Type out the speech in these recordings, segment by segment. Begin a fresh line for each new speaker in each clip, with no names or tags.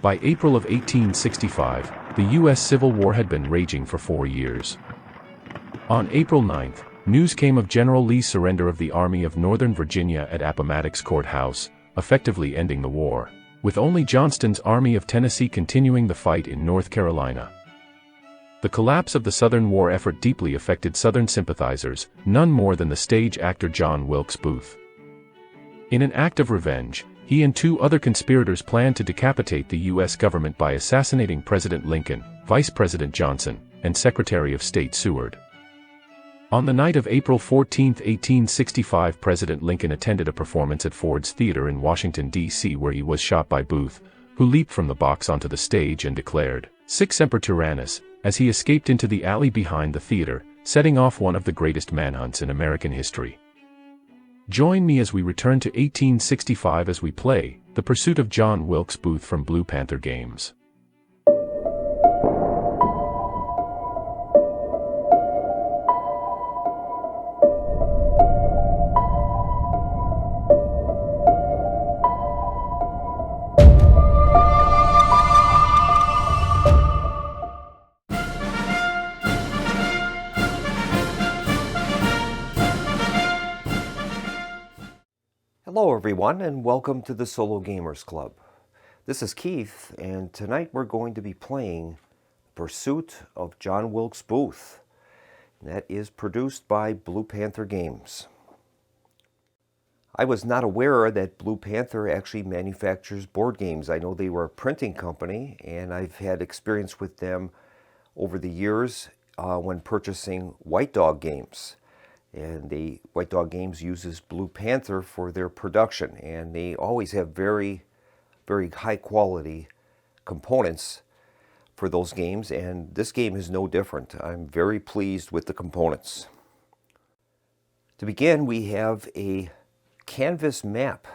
By April of 1865, the U.S. Civil War had been raging for 4 years. On April 9th, news came of General Lee's surrender of the Army of Northern Virginia at Appomattox Courthouse, effectively ending the war, with only Johnston's Army of Tennessee continuing the fight in North Carolina. The collapse of the Southern war effort deeply affected Southern sympathizers, none more than the stage actor John Wilkes Booth. In an act of revenge, he and 2 other conspirators planned to decapitate the U.S. government by assassinating President Lincoln, Vice President Johnson, and Secretary of State Seward. On the night of April 14, 1865, President Lincoln attended a performance at Ford's Theater in Washington, D.C., where he was shot by Booth, who leaped from the box onto the stage and declared, "Sic semper tyrannis," as he escaped into the alley behind the theater, setting off one of the greatest manhunts in American history. Join me as we return to 1865 as we play The Pursuit of John Wilkes Booth from Blue Panther Games.
Hello everyone, and welcome to the Solo Gamers Club. This is Keith, and tonight we're going to be playing Pursuit of John Wilkes Booth. That is produced by Blue Panther Games. I was not aware that Blue Panther actually manufactures board games. I know they were a printing company, and I've had experience with them over the years when purchasing White Dog games. And White Dog Games uses Blue Panther for their production, and they always have very, very high quality components for those games, and this game is no different. I'm very pleased with the components. To begin, we have a canvas map.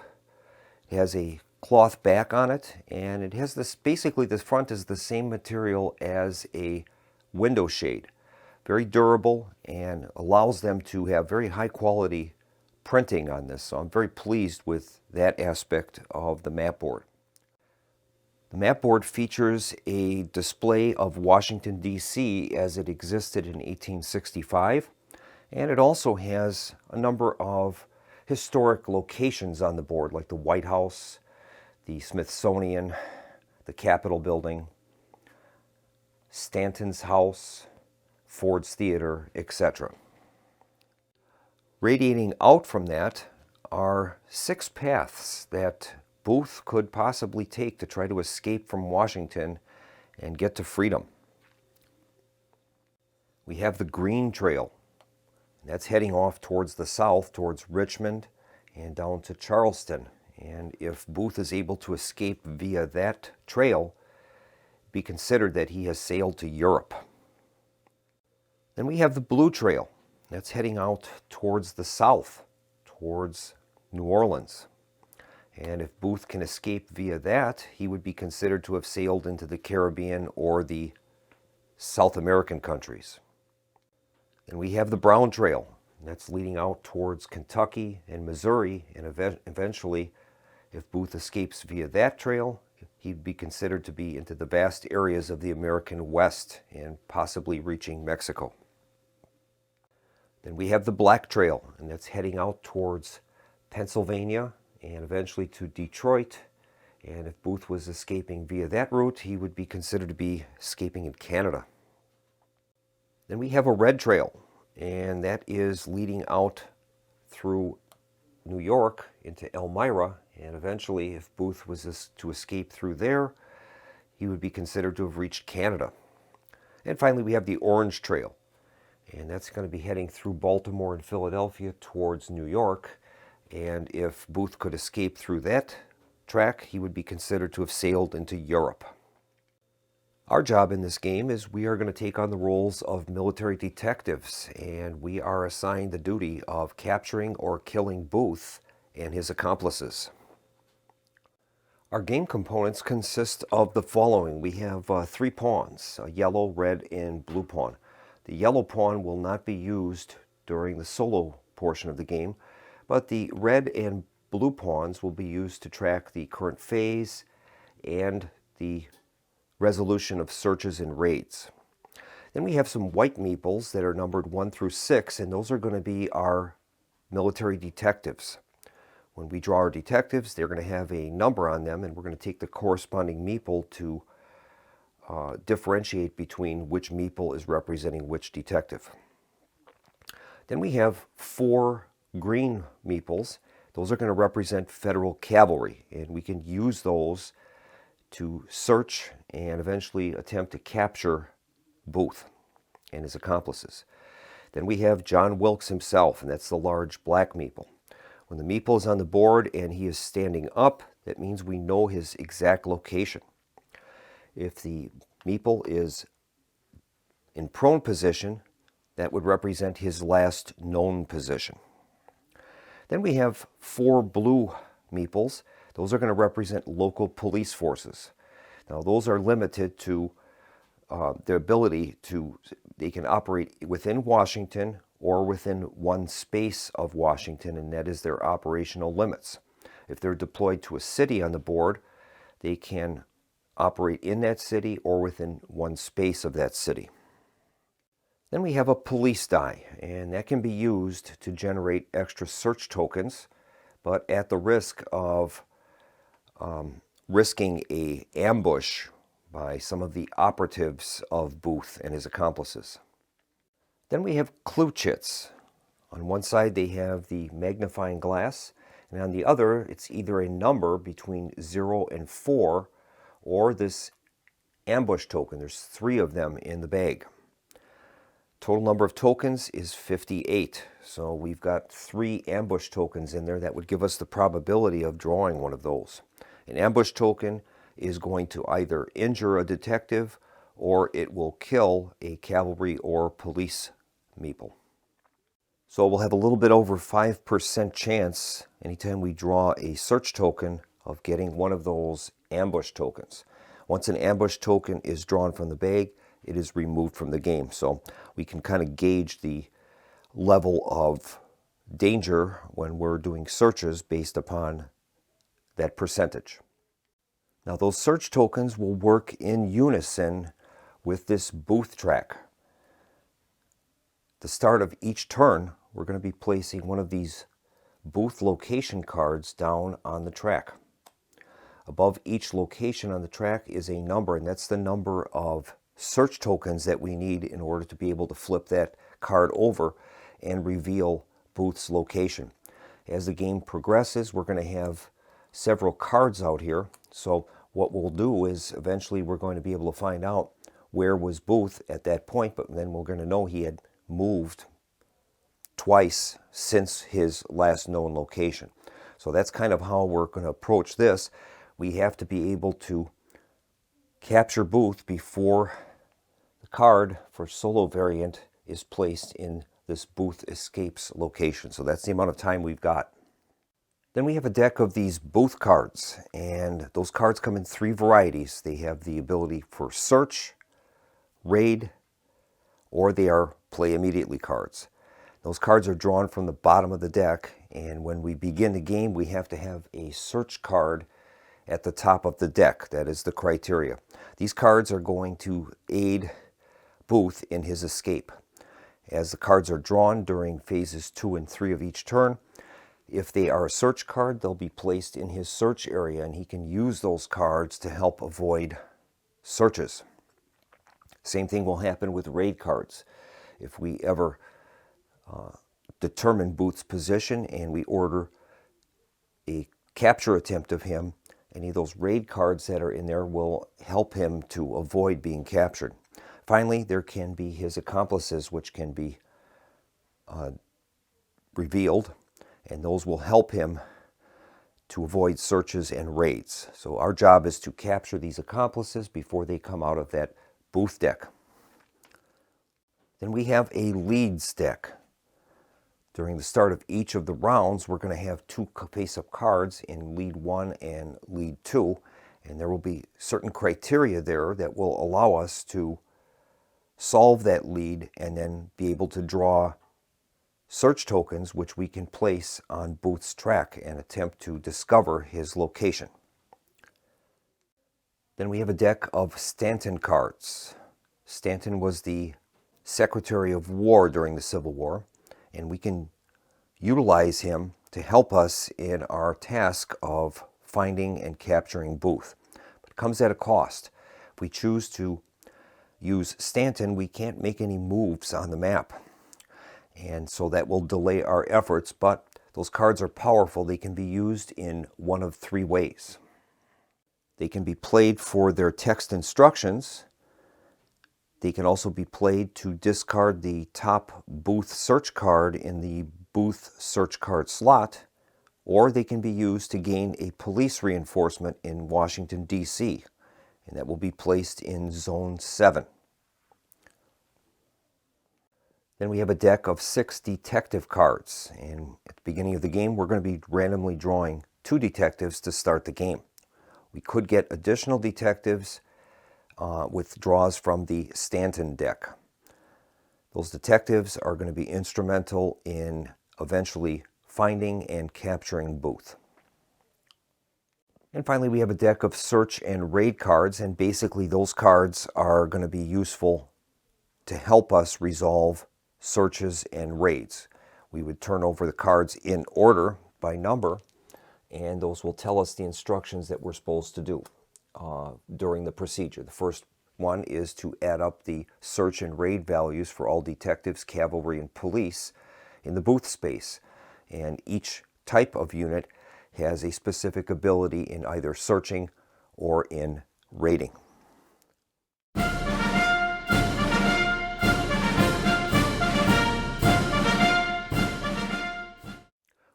It has a cloth back on it, and it has this, basically the front is the same material as a window shade. Very durable and allows them to have very high quality printing on this. So I'm very pleased with that aspect of the map board. The map board features a display of Washington, D.C. as it existed in 1865. And it also has a number of historic locations on the board, like the White House, the Smithsonian, the Capitol Building, Stanton's house, Ford's Theater, etc. Radiating out from that are 6 paths that Booth could possibly take to try to escape from Washington and get to freedom. We have the Green Trail. That's heading off towards the south, towards Richmond and down to Charleston. And if Booth is able to escape via that trail, be considered that he has sailed to Europe. Then we have the Blue Trail. That's heading out towards the south, towards New Orleans. And if Booth can escape via that, he would be considered to have sailed into the Caribbean or the South American countries. Then we have the Brown Trail. That's leading out towards Kentucky and Missouri, and eventually, if Booth escapes via that trail, he'd be considered to be into the vast areas of the American West and possibly reaching Mexico. Then we have the Black Trail, and that's heading out towards Pennsylvania and eventually to Detroit. And if Booth was escaping via that route, he would be considered to be escaping in Canada. Then we have a Red Trail, and that is leading out through New York into Elmira. And eventually, if Booth was to escape through there, he would be considered to have reached Canada. And finally, we have the Orange Trail. And that's going to be heading through Baltimore and Philadelphia towards New York. And if Booth could escape through that track, he would be considered to have sailed into Europe. Our job in this game is we are going to take on the roles of military detectives, and we are assigned the duty of capturing or killing Booth and his accomplices. Our game components consist of the following. We have 3 pawns, a yellow, red, and blue pawn. The yellow pawn will not be used during the solo portion of the game, but the red and blue pawns will be used to track the current phase and the resolution of searches and raids. Then we have some white meeples that are numbered 1 through 6, and those are going to be our military detectives. When we draw our detectives, they're going to have a number on them, and we're going to take the corresponding meeple to differentiate between which meeple is representing which detective. Then we have 4 green meeples. Those are going to represent federal cavalry, and we can use those to search and eventually attempt to capture Booth and his accomplices. Then we have John Wilkes himself, and that's the large black meeple. When the meeple is on the board and he is standing up, that means we know his exact location. If the meeple is in prone position, that would represent his last known position. Then we have 4 blue meeples. Those are going to represent local police forces. Now those are limited to their ability to, they can operate within Washington or within one space of Washington, and that is their operational limits. If they're deployed to a city on the board, they can operate in that city or within one space of that city. Then we have a police die, and that can be used to generate extra search tokens, but at the risk of risking an ambush by some of the operatives of Booth and his accomplices. Then we have clue chits. On one side they have the magnifying glass, and on the other it's either a number between 0 and 4 or this ambush token. There's 3 of them in the bag. Total number of tokens is 58, so we've got 3 ambush tokens in there that would give us the probability of drawing one of those. An ambush token is going to either injure a detective or it will kill a cavalry or police meeple. So we'll have a little bit over 5% chance anytime we draw a search token of getting one of those ambush tokens. Once an ambush token is drawn from the bag, it is removed from the game. So we can kind of gauge the level of danger when we're doing searches based upon that percentage. Now those search tokens will work in unison with this Booth track. At the start of each turn, we're going to be placing one of these Booth location cards down on the track. Above each location on the track is a number, and that's the number of search tokens that we need in order to be able to flip that card over and reveal Booth's location. As the game progresses, we're going to have several cards out here, so what we'll do is eventually we're going to be able to find out where was Booth at that point, but then we're going to know he had moved twice since his last known location. So that's kind of how we're going to approach this. We have to be able to capture Booth before the card for solo variant is placed in this Booth escapes location. So that's the amount of time we've got. Then we have a deck of these Booth cards, and those cards come in 3 varieties. They have the ability for search, raid, or they are play immediately cards. Those cards are drawn from the bottom of the deck, and when we begin the game, we have to have a search card at the top of the deck. That is the criteria. These cards are going to aid Booth in his escape. As the cards are drawn during phases 2 and 3 of each turn, if they are a search card, they'll be placed in his search area, and he can use those cards to help avoid searches. Same thing will happen with raid cards. If we ever determine Booth's position and we order a capture attempt of him, any of those raid cards that are in there will help him to avoid being captured. Finally, there can be his accomplices, which can be revealed, and those will help him to avoid searches and raids. So our job is to capture these accomplices before they come out of that Booth deck. Then we have a leads deck. During the start of each of the rounds, we're going to have 2 face-up cards in lead 1 and lead 2, and there will be certain criteria there that will allow us to solve that lead and then be able to draw search tokens which we can place on Booth's track and attempt to discover his location. Then we have a deck of Stanton cards. Stanton was the Secretary of War during the Civil War, and we can utilize him to help us in our task of finding and capturing Booth. But it comes at a cost. If we choose to use Stanton, we can't make any moves on the map. And so that will delay our efforts, but those cards are powerful. They can be used in one of three ways. They can be played for their text instructions. They can also be played to discard the top Booth search card in the Booth search card slot, or they can be used to gain a police reinforcement in Washington, D.C., and that will be placed in Zone 7. Then we have a deck of 6 detective cards, and at the beginning of the game we're going to be randomly drawing 2 detectives to start the game. We could get additional detectives with draws from the Stanton deck. Those detectives are going to be instrumental in eventually finding and capturing Booth. And finally, we have a deck of search and raid cards, and basically those cards are going to be useful to help us resolve searches and raids. We would turn over the cards in order by number, and those will tell us the instructions that we're supposed to do during the procedure. The first one is to add up the search and raid values for all detectives, cavalry, and police in the Booth space. And each type of unit has a specific ability in either searching or in raiding.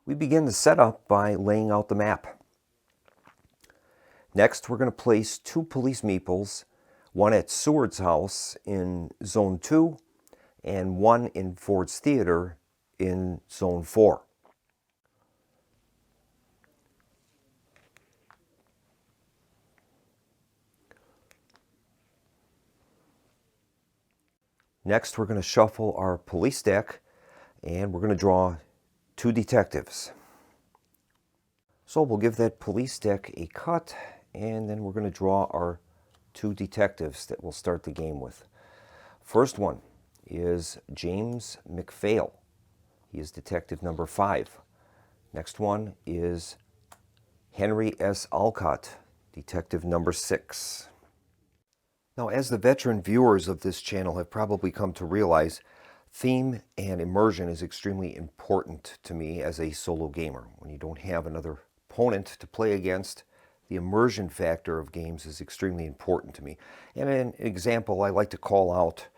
We begin the setup by laying out the map. Next, we're going to place 2 police meeples, one at Seward's house in Zone 2 and one in Ford's Theater in Zone 4. Next, we're going to shuffle our police deck, and we're going to draw 2 detectives. So we'll give that police deck a cut, and then we're going to draw our 2 detectives that we'll start the game with. First one is James McPhail. He is detective number 5. Next one is Henry S. Alcott, detective number 6. Now, as the veteran viewers of this channel have probably come to realize, theme and immersion is extremely important to me as a solo gamer. When you don't have another opponent to play against, the immersion factor of games is extremely important to me. And an example I like to call out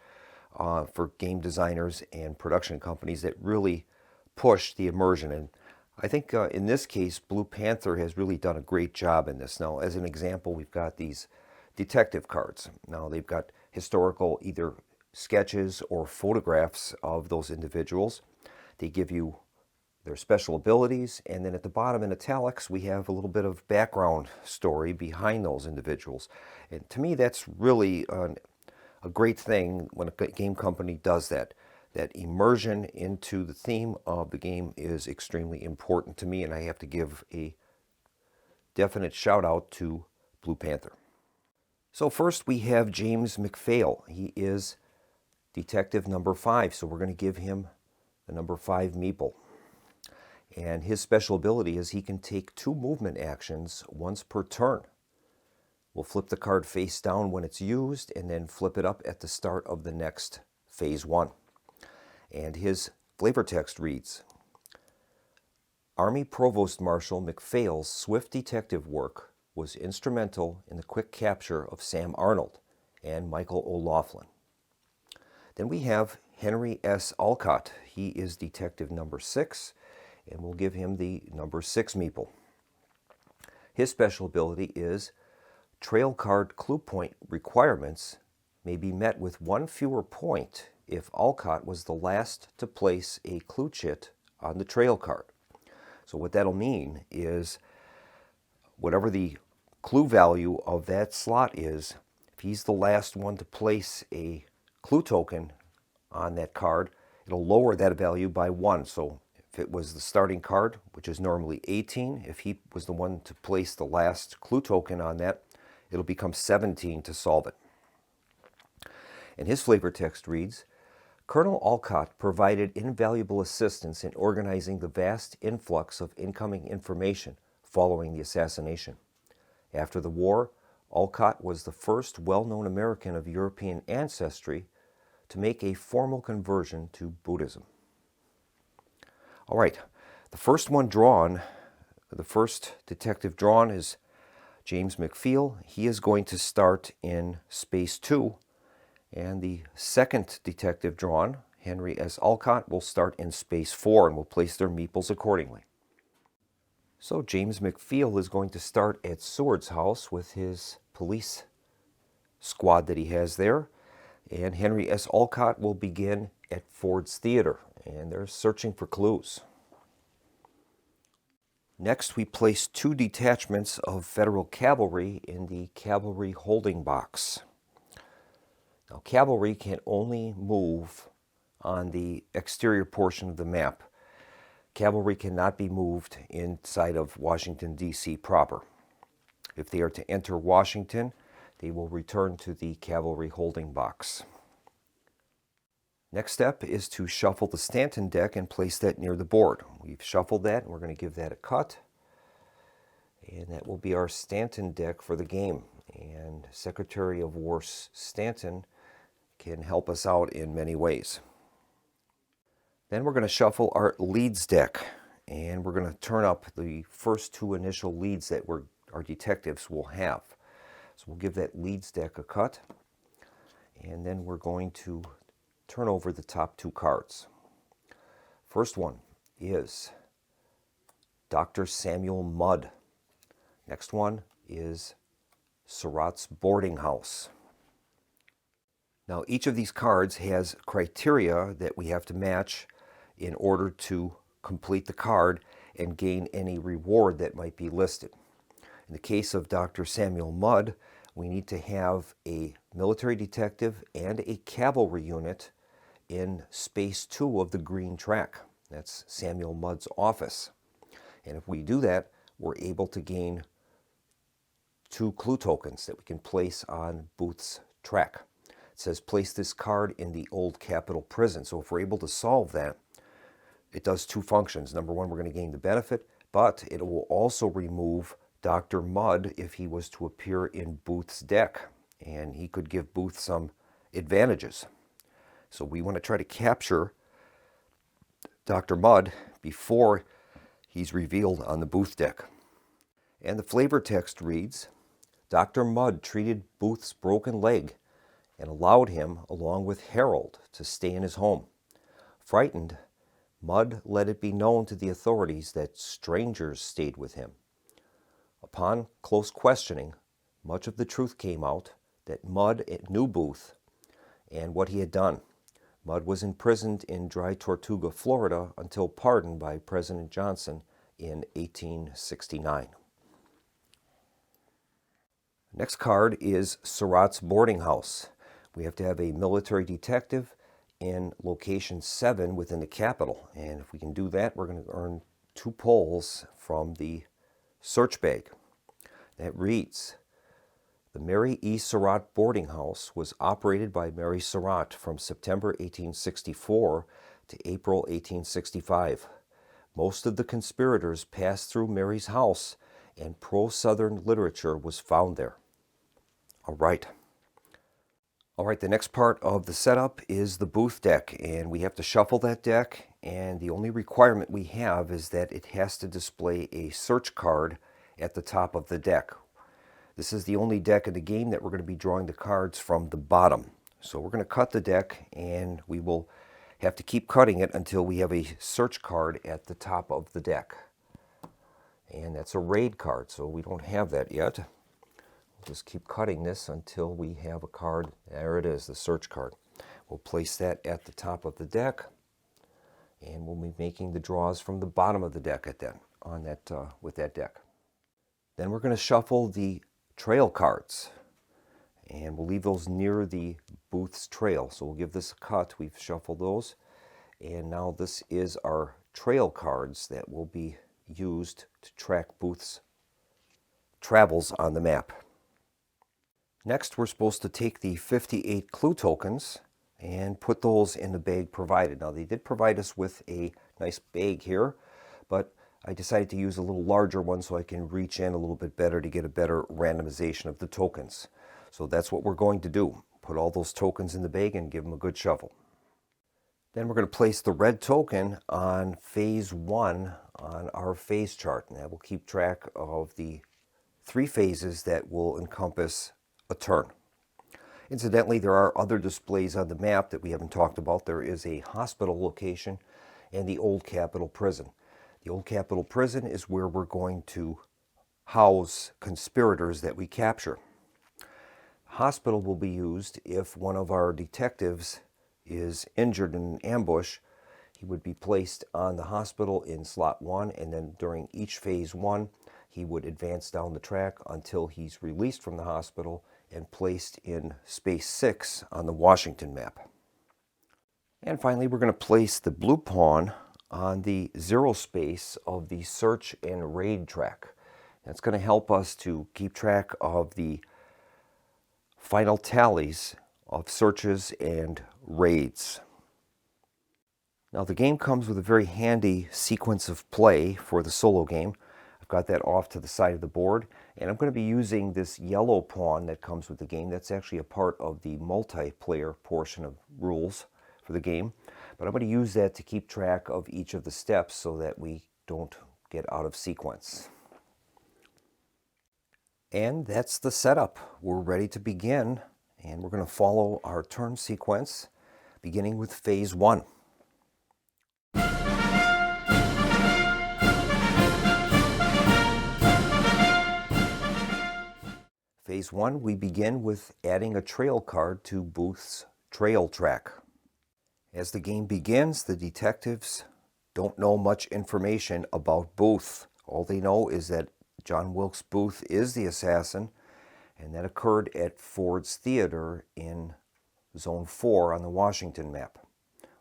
for game designers and production companies that really push the immersion. And I think in this case, Blue Panther has really done a great job in this. Now, as an example, we've got these detective cards. Now, they've got historical either sketches or photographs of those individuals. They give you their special abilities, and then at the bottom in italics we have a little bit of background story behind those individuals. And to me, that's really a great thing when a game company does that. That immersion into the theme of the game is extremely important to me, and I have to give a definite shout out to Blue Panther. So first we have James McPhail. He is detective number 5, so we're going to give him the number 5 meeple. And his special ability is he can take 2 movement actions once per turn. We'll flip the card face down when it's used, and then flip it up at the start of the next phase 1. And his flavor text reads, Army Provost Marshal McPhail's swift detective work was instrumental in the quick capture of Sam Arnold and Michael O'Laughlin. Then we have Henry S. Alcott. He is detective number 6, and we'll give him the number 6 meeple. His special ability is trail card clue point requirements may be met with 1 fewer point if Alcott was the last to place a clue chit on the trail card. So what that'll mean is whatever the clue value of that slot is, if he's the last one to place a clue token on that card, it'll lower that value by 1. So if it was the starting card, which is normally 18, if he was the one to place the last clue token on that, it'll become 17 to solve it. And his flavor text reads, Colonel Olcott provided invaluable assistance in organizing the vast influx of incoming information following the assassination. After the war, Olcott was the first well-known American of European ancestry to make a formal conversion to Buddhism. All right, the first detective drawn is James McPhail. He is going to start in Space 2. And the second detective drawn, Henry S. Olcott, will start in Space 4 and will place their meeples accordingly. So James McPhail is going to start at Seward's house with his police squad that he has there. And Henry S. Olcott will begin at Ford's Theater, and they're searching for clues. Next, we place 2 detachments of Federal cavalry in the cavalry holding box. Now, cavalry can only move on the exterior portion of the map. Cavalry cannot be moved inside of Washington, D.C. proper. If they are to enter Washington, they will return to the cavalry holding box. Next step is to shuffle the Stanton deck and place that near the board. We've shuffled that, and we're going to give that a cut. And that will be our Stanton deck for the game. And Secretary of War Stanton can help us out in many ways. Then we're going to shuffle our leads deck, and we're going to turn up the first 2 initial leads that our detectives will have. So we'll give that leads deck a cut, and then we're going to turn over the top 2 cards. First one is Dr. Samuel Mudd. Next one is Surratt's boarding house. Now, each of these cards has criteria that we have to match in order to complete the card and gain any reward that might be listed. In the case of Dr. Samuel Mudd, we need to have a military detective and a cavalry unit in Space 2 of the green track. That's Samuel Mudd's office. And if we do that, we're able to gain 2 clue tokens that we can place on Booth's track. It says place this card in the old Capitol prison. So if we're able to solve that, it does 2 functions. Number 1, we're going to gain the benefit, but it will also remove Dr. Mudd if he was to appear in Booth's deck, and he could give Booth some advantages. So we want to try to capture Dr. Mudd before he's revealed on the Booth deck. And the flavor text reads, Dr. Mudd treated Booth's broken leg and allowed him, along with Harold, to stay in his home. Frightened, Mudd let it be known to the authorities that strangers stayed with him. Upon close questioning, much of the truth came out that Mudd knew Booth and what he had done. Mudd was imprisoned in Dry Tortuga, Florida, until pardoned by President Johnson in 1869. Next card is Surratt's boarding house. We have to have a military detective in location 7 within the Capitol. And if we can do that, we're going to earn 2 pulls from the search bag. That reads, the Mary E. Surratt boarding house was operated by Mary Surratt from September 1864 to April 1865. Most of the conspirators passed through Mary's house, and pro-Southern literature was found there. All right, the next part of the setup is the Booth deck, and we have to shuffle that deck, and the only requirement we have is that it has to display a search card at the top of the deck. This is the only deck in the game that we're going to be drawing the cards from the bottom. So we're going to cut the deck, and we will have to keep cutting it until we have a search card at the top of the deck. And that's a raid card, so we don't have that yet. We'll just keep cutting this until we have a card. There it is, the search card. We'll place that at the top of the deck, and we'll be making the draws from the bottom of the deck with that deck. Then we're going to shuffle the trail cards, and we'll leave those near the Booth's trail. So we'll give this a cut. We've shuffled those, and now this is our trail cards that will be used to track Booth's travels on the map. Next, we're supposed to take the 58 clue tokens and put those in the bag provided. Now, they did provide us with a nice bag here, but I decided to use a little larger one so I can reach in a little bit better to get a better randomization of the tokens. So that's what we're going to do. Put all those tokens in the bag and give them a good shuffle. Then we're going to place the red token on phase 1 on our phase chart, and that will keep track of the 3 phases that will encompass a turn. Incidentally, there are other displays on the map that we haven't talked about. There is a hospital location and the old Capitol Prison. The old Capitol Prison is where we're going to house conspirators that we capture. Hospital will be used if one of our detectives is injured in an ambush. He would be placed on the hospital in slot 1, and then during each phase 1, he would advance down the track until he's released from the hospital and placed in space 6 on the Washington map. And finally, we're going to place the blue pawn on the 0 space of the search and raid track. That's going to help us to keep track of the final tallies of searches and raids. Now, the game comes with a very handy sequence of play for the solo game. I've got that off to the side of the board, and I'm going to be using this yellow pawn that comes with the game. That's actually a part of the multiplayer portion of rules for the game, but I'm going to use that to keep track of each of the steps so that we don't get out of sequence. And that's the setup. We're ready to begin, and we're going to follow our turn sequence, beginning with phase 1. Phase 1, we begin with adding a trail card to Booth's trail track. As the game begins, the detectives don't know much information about Booth. All they know is that John Wilkes Booth is the assassin, and that occurred at Ford's Theater in Zone 4 on the Washington map.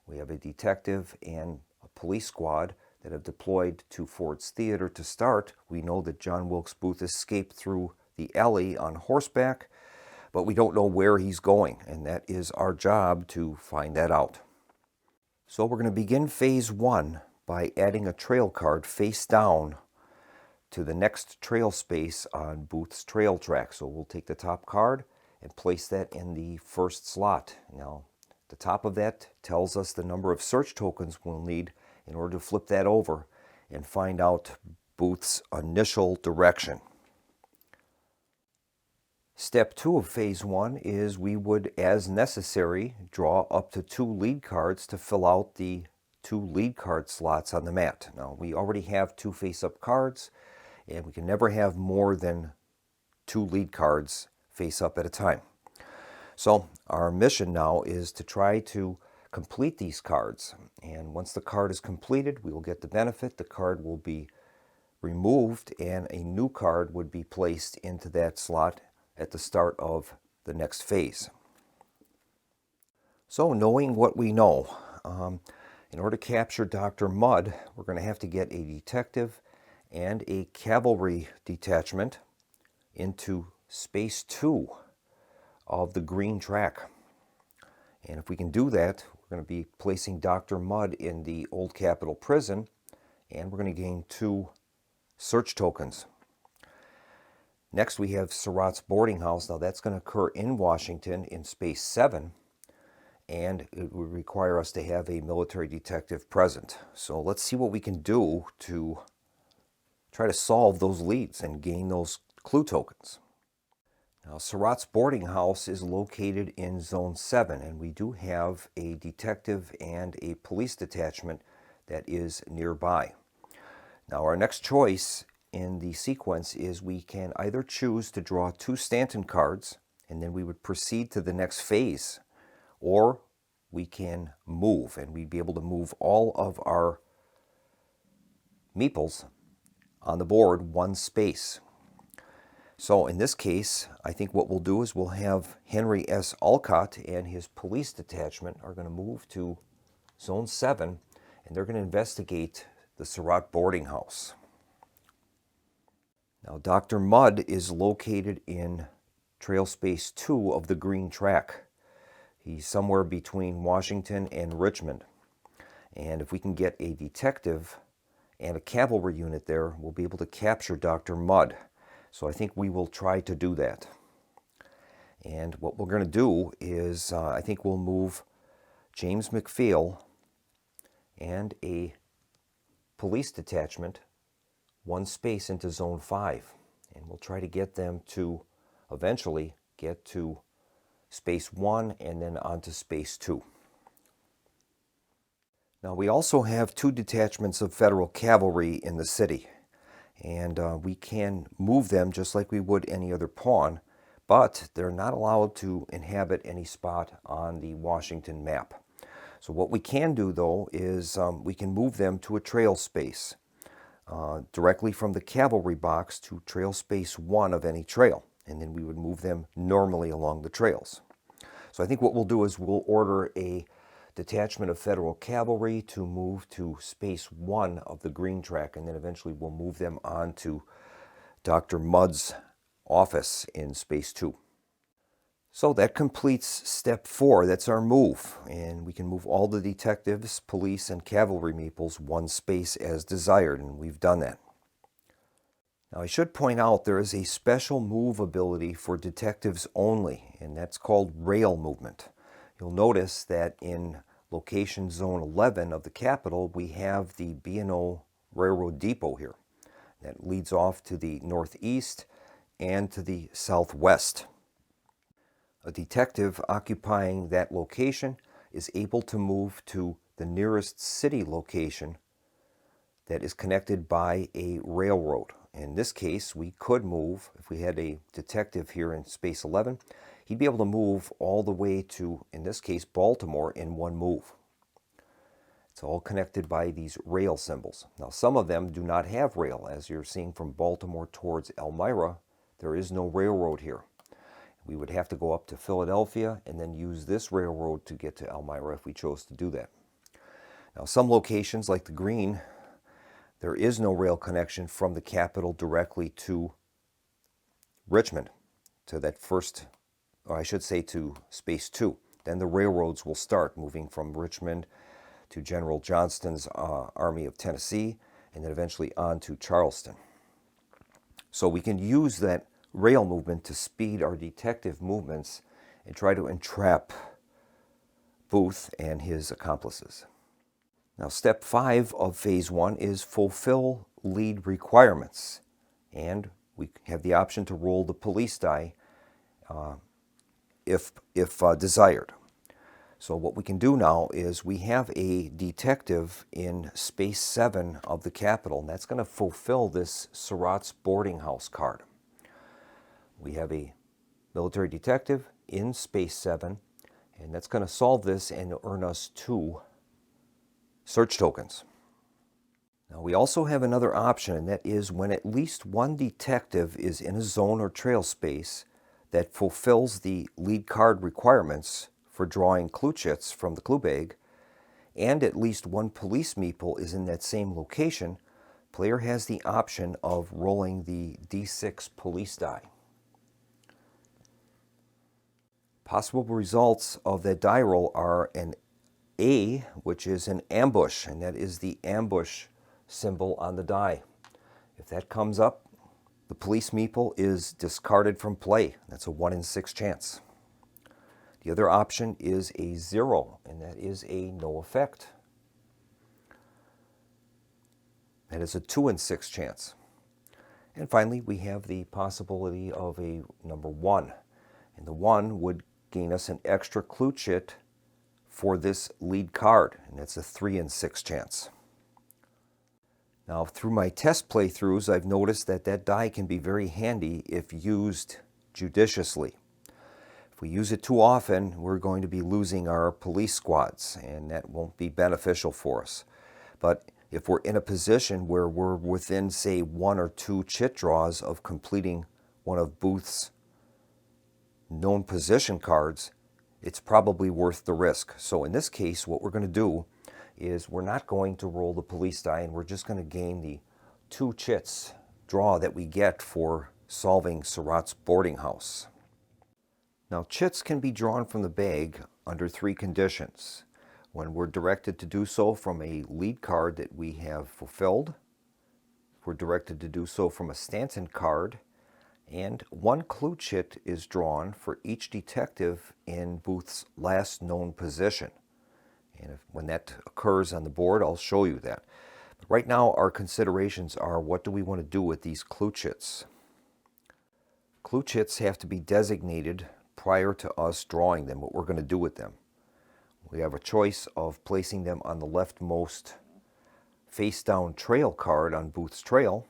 We have a detective and a police squad that have deployed to Ford's Theater to start. We know that John Wilkes Booth escaped through the alley on horseback, but we don't know where he's going, and that is our job to find that out. So we're going to begin phase 1 by adding a trail card face down to the next trail space on Booth's trail track. So we'll take the top card and place that in the first slot. Now, the top of that tells us the number of search tokens we'll need in order to flip that over and find out Booth's initial direction. Step 2 of phase 1 is we would, as necessary, draw up to 2 lead cards to fill out the 2 lead card slots on the mat. Now, we already have 2 face-up cards, and we can never have more than 2 lead cards face-up at a time. So our mission now is to try to complete these cards, and once the card is completed, we will get the benefit. The card will be removed, and a new card would be placed into that slot at the start of the next phase. So knowing what we know, in order to capture Dr. Mudd, we're going to have to get a detective and a cavalry detachment into space 2 of the green track. And if we can do that, we're going to be placing Dr. Mudd in the old Capitol Prison, and we're going to gain 2 search tokens. Next, we have Surratt's boarding house. Now, that's going to occur in Washington in space 7, and it would require us to have a military detective present. So let's see what we can do to try to solve those leads and gain those clue tokens. Now, Surratt's boarding house is located in Zone 7, and we do have a detective and a police detachment that is nearby. Now, our next choice in the sequence is we can either choose to draw 2 Stanton cards, and then we would proceed to the next phase, or we can move, and we'd be able to move all of our meeples on the board 1 space. So in this case, I think what we'll do is we'll have Henry S. Alcott and his police detachment are going to move to Zone 7, and they're going to investigate the Surratt boarding house. Now, Dr. Mudd is located in trail space 2 of the green track. He's somewhere between Washington and Richmond. And if we can get a detective and a cavalry unit there, we'll be able to capture Dr. Mudd. So I think we will try to do that. And what we're going to do is, I think we'll move James McPhail and a police detachment one space into Zone 5. And we'll try to get them to eventually get to Space 1 and then onto Space 2. Now we also have 2 detachments of federal cavalry in the city. And we can move them just like we would any other pawn, but they're not allowed to inhabit any spot on the Washington map. So what we can do, though, is we can move them to a trail space directly from the cavalry box to trail space 1 of any trail. And then we would move them normally along the trails. So I think what we'll do is we'll order a detachment of federal cavalry to move to space 1 of the green track, and then eventually we'll move them on to Dr. Mudd's office in space 2. So that completes step 4. That's our move. And we can move all the detectives, police, and cavalry meeples one space as desired, and we've done that. Now I should point out there is a special move ability for detectives only, and that's called rail movement. You'll notice that in location zone 11 of the Capitol, we have the B&O Railroad Depot here. That leads off to the northeast and to the southwest. A detective occupying that location is able to move to the nearest city location that is connected by a railroad. In this case, we could move, if we had a detective here in space 11, he'd be able to move all the way to, in this case, Baltimore in one move. It's all connected by these rail symbols. Now, some of them do not have rail. As you're seeing from Baltimore towards Elmira, there is no railroad here. We would have to go up to Philadelphia and then use this railroad to get to Elmira if we chose to do that. Now, some locations, like the green, there is no rail connection from the Capitol directly to Richmond, to that first, or I should say to space 2. Then the railroads will start moving from Richmond to General Johnston's Army of Tennessee, and then eventually on to Charleston. So we can use that rail movement to speed our detective movements and try to entrap Booth and his accomplices. Now, step 5 of phase 1 is fulfill lead requirements. And we have the option to roll the police die if desired. So what we can do now is we have a detective in space 7 of the Capitol, and that's going to fulfill this Surratt's boarding house card. We have a military detective in space 7, and that's going to solve this and earn us 2 search tokens. Now we also have another option, and that is when at least one detective is in a zone or trail space that fulfills the lead card requirements for drawing clue chits from the clue bag, and at least one police meeple is in that same location, player has the option of rolling the D6 police die. Possible results of that die roll are an A, which is an ambush, and that is the ambush symbol on the die. If that comes up, the police meeple is discarded from play. That's a 1 in 6 chance. The other option is a 0, and that is a no effect. That is a 2 in 6 chance. And finally, we have the possibility of a number 1. And the 1 would gain us an extra clue chit for this lead card, and that's a 3 in 6 chance. Now, through my test playthroughs, I've noticed that that die can be very handy if used judiciously. If we use it too often, we're going to be losing our police squads, and that won't be beneficial for us. But if we're in a position where we're within, say, 1 or 2 chit draws of completing one of Booth's known position cards, it's probably worth the risk. So in this case, what we're going to do is we're not going to roll the police die, and we're just going to gain the 2 chits draw that we get for solving Surratt's boarding house. Now, chits can be drawn from the bag under 3 conditions. When we're directed to do so from a lead card that we have fulfilled, we're directed to do so from a Stanton card, and 1 clue chit is drawn for each detective in Booth's last known position. And when that occurs on the board, I'll show you that. But right now, our considerations are, what do we want to do with these clue chits? Clue chits have to be designated prior to us drawing them, what we're going to do with them. We have a choice of placing them on the leftmost face-down trail card on Booth's trail,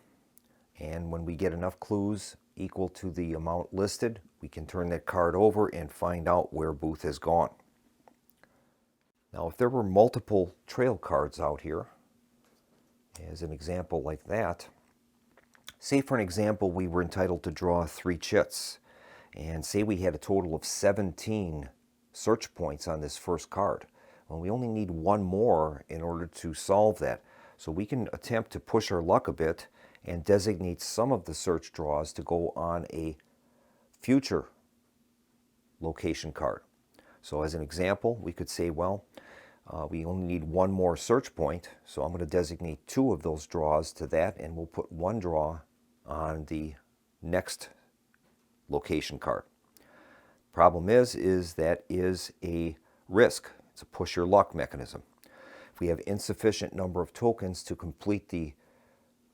and when we get enough clues equal to the amount listed, we can turn that card over and find out where Booth has gone. Now, if there were multiple trail cards out here, as an example like that, say for an example we were entitled to draw 3 chits, and say we had a total of 17 search points on this first card. Well, we only need 1 more in order to solve that. So we can attempt to push our luck a bit and designate some of the search draws to go on a future location card. So as an example, we could say, well, we only need 1 more search point, so I'm going to designate 2 of those draws to that, and we'll put 1 draw on the next location card. Problem is that is a risk. It's a push your luck mechanism. If we have insufficient number of tokens to complete the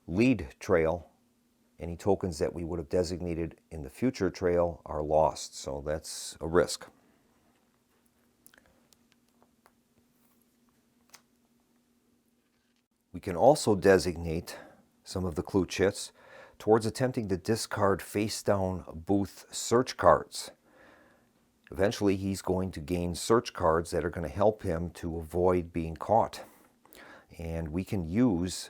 lead trail, any tokens that we would have designated in the future trail are lost. So that's a risk. We can also designate some of the clue chits towards attempting to discard face-down Booth search cards. Eventually, he's going to gain search cards that are going to help him to avoid being caught. And we can use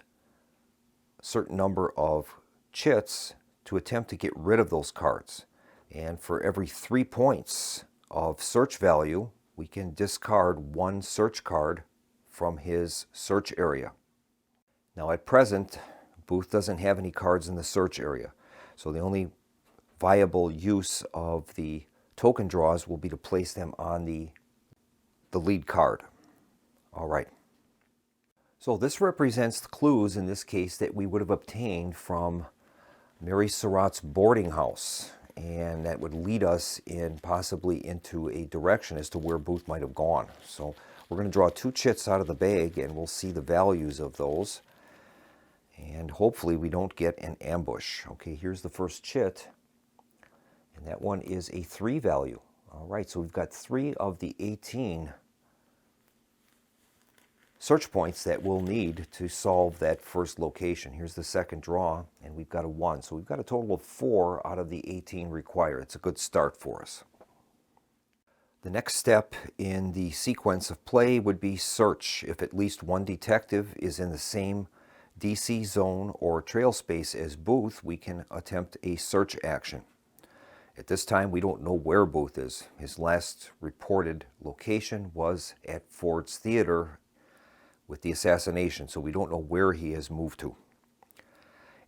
a certain number of chits to attempt to get rid of those cards. And for every 3 points of search value, we can discard 1 search card from his search area. Now, at present, Booth doesn't have any cards in the search area. So the only viable use of the token draws will be to place them on the lead card. All right. So this represents the clues, in this case, that we would have obtained from Mary Surratt's boarding house. And that would lead us in possibly into a direction as to where Booth might have gone. So we're going to draw 2 chits out of the bag, and we'll see the values of those. And hopefully we don't get an ambush. Okay, here's the first chit. And that one is a 3 value. All right, so we've got 3 of the 18 search points that we'll need to solve that first location. Here's the second draw, and we've got a 1. So we've got a total of 4 out of the 18 required. It's a good start for us. The next step in the sequence of play would be search. If at least 1 detective is in the same DC zone or trail space as Booth, we can attempt a search action. At this time, we don't know where Booth is. His last reported location was at Ford's Theater with the assassination, so we don't know where he has moved to.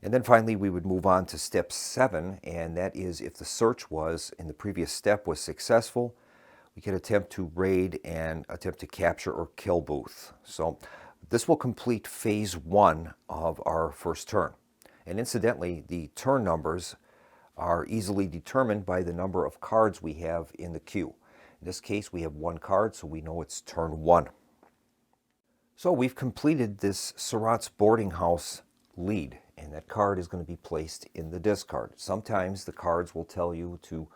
And then finally, we would move on to step 7, and that is if the search was in the previous step was successful, we can attempt to raid and attempt to capture or kill Booth. So this will complete phase 1 of our first turn. And incidentally, the turn numbers are easily determined by the number of cards we have in the queue. In this case, we have 1 card, so we know it's turn 1. So we've completed this Surratt's boarding house lead, and that card is going to be placed in the discard. Sometimes the cards will tell you to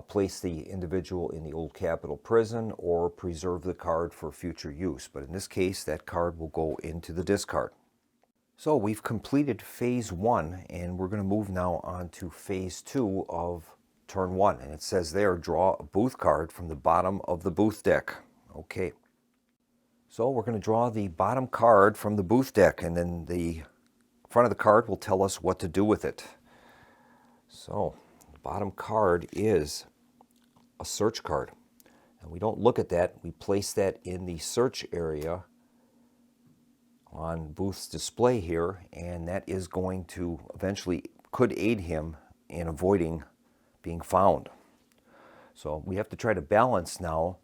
place the individual in the Old Capitol Prison or preserve the card for future use, but in this case, that card will go into the discard. So we've completed phase 1, and we're going to move now on to phase 2 of turn 1. And it says there, draw a Booth card from the bottom of the Booth deck. Okay. So we're going to draw the bottom card from the Booth deck, and then the front of the card will tell us what to do with it. So the bottom card is a search card. And we don't look at that. We place that in the search area on Booth's display here, and that is going to eventually could aid him in avoiding being found. So we have to try to balance now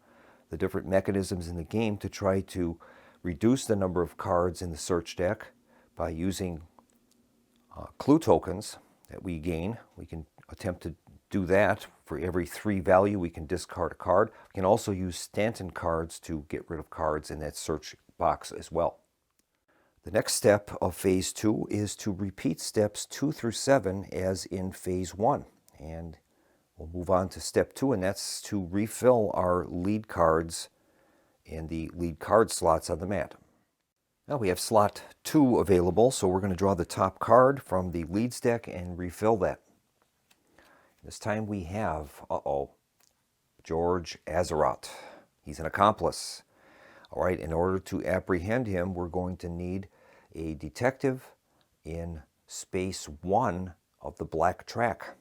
the different mechanisms in the game to try to reduce the number of cards in the search deck by using clue tokens that we gain. We can attempt to do that. For every 3 value, we can discard a card. We can also use Stanton cards to get rid of cards in that search box as well. The next step of Phase 2 is to repeat steps 2 through 7 as in Phase 1. And we'll move on to Step 2, and that's to refill our lead cards in the lead card slots on the mat. Now we have slot 2 available, so we're going to draw the top card from the leads deck and refill that. This time we have, George Azeroth. He's an accomplice. All right, in order to apprehend him, we're going to need a detective in space 1 of the black track.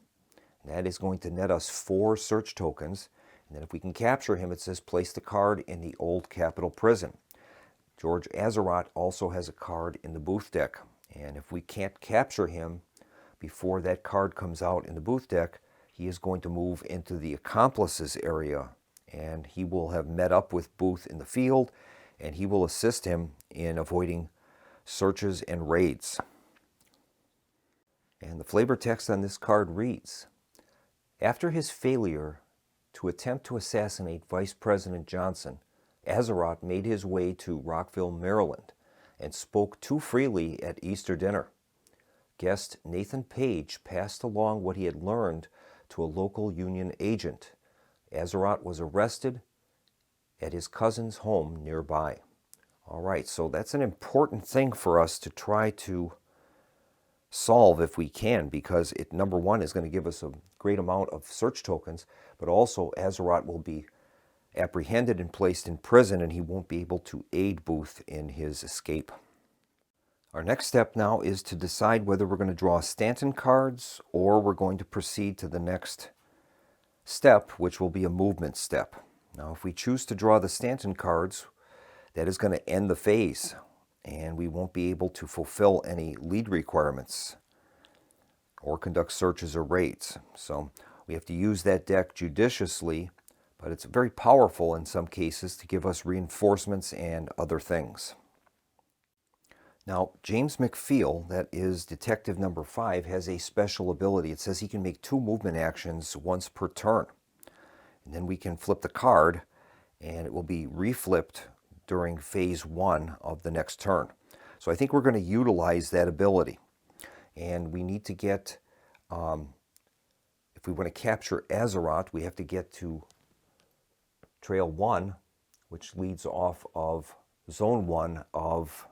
That is going to net us 4 search tokens. And then if we can capture him, it says place the card in the old Capitol prison. George Azeroth also has a card in the booth deck. And if we can't capture him before that card comes out in the booth deck, he is going to move into the accomplices area. And he will have met up with Booth in the field, and he will assist him in avoiding searches and raids. And the flavor text on this card reads, after his failure to attempt to assassinate Vice President Johnson, Azeroth made his way to Rockville, Maryland, and spoke too freely at Easter dinner. Guest Nathan Page passed along what he had learned to a local Union agent. Azeroth was arrested at his cousin's home nearby. All right, so that's an important thing for us to try to solve if we can, because it, number one, is going to give us a great amount of search tokens, but also Azeroth will be apprehended and placed in prison, and he won't be able to aid Booth in his escape. Our next step now is to decide whether we're going to draw Stanton cards or we're going to proceed to the next step, which will be a movement step. Now, if we choose to draw the Stanton cards, that is going to end the phase, and we won't be able to fulfill any lead requirements or conduct searches or raids. So we have to use that deck judiciously, but it's very powerful in some cases to give us reinforcements and other things. Now, James McFeel, that is detective number 5, has a special ability. It says he can make 2 movement actions once per turn. And then we can flip the card, and it will be reflipped during phase 1 of the next turn. So I think we're going to utilize that ability. And we need to get, if we want to capture Azeroth, we have to get to Trail 1, which leads off of Zone 1 of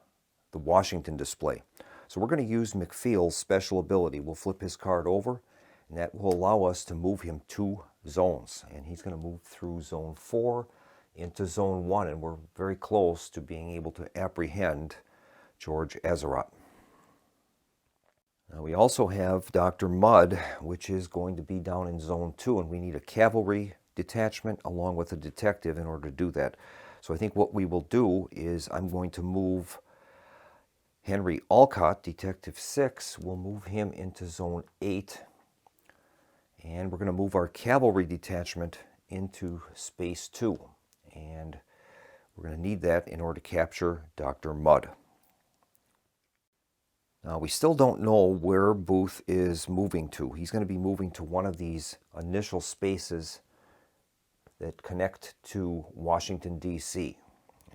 the Washington display. So we're going to use McFeel's special ability. We'll flip his card over, and that will allow us to move him 2 zones. And he's going to move through Zone 4 into Zone 1, and we're very close to being able to apprehend George Azeroth. Now we also have Dr. Mudd, which is going to be down in Zone 2, and we need a cavalry detachment along with a detective in order to do that. So I think what we will do is I'm going to move Henry Alcott, Detective 6, we'll move him into Zone 8. And we're going to move our cavalry detachment into Space 2. And we're going to need that in order to capture Dr. Mudd. Now, we still don't know where Booth is moving to. He's going to be moving to one of these initial spaces that connect to Washington, D.C.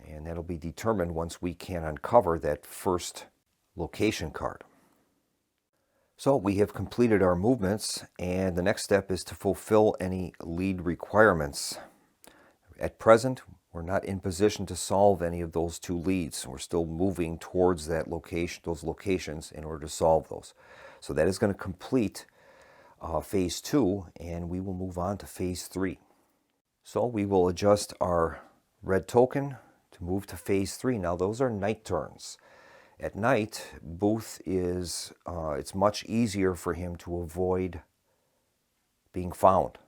And that'll be determined once we can uncover that first location card. So we have completed our movements, and the next step is to fulfill any lead requirements. At present, we're not in position to solve any of those 2 leads. We're still moving towards that location, those locations, in order to solve those. So that is going to complete phase 2, and we will move on to phase 3. So we will adjust our red token to move to phase 3. Now those are night turns. At night, Booth is, it's much easier for him to avoid being found.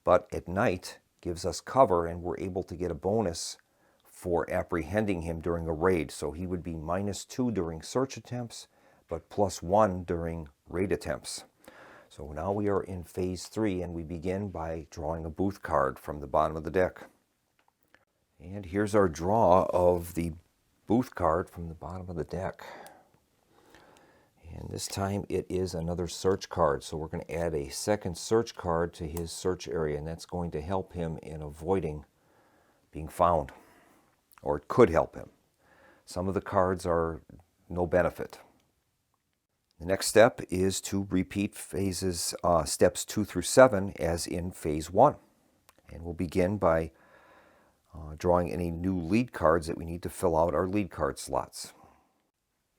But at night gives us cover, and we're able to get a bonus for apprehending him during a raid. So he would be -2 during search attempts, but +1 during raid attempts. So now we are in phase 3, and we begin by drawing a Booth card from the bottom of the deck. And here's our draw of the Booth card from the bottom of the deck. And this time it is another search card, so we're going to add a second search card to his search area, and that's going to help him in avoiding being found, or it could help him. Some of the cards are no benefit. The next step is to repeat steps 2 through 7 as in phase 1. And we'll begin by drawing any new lead cards that we need to fill out our lead card slots.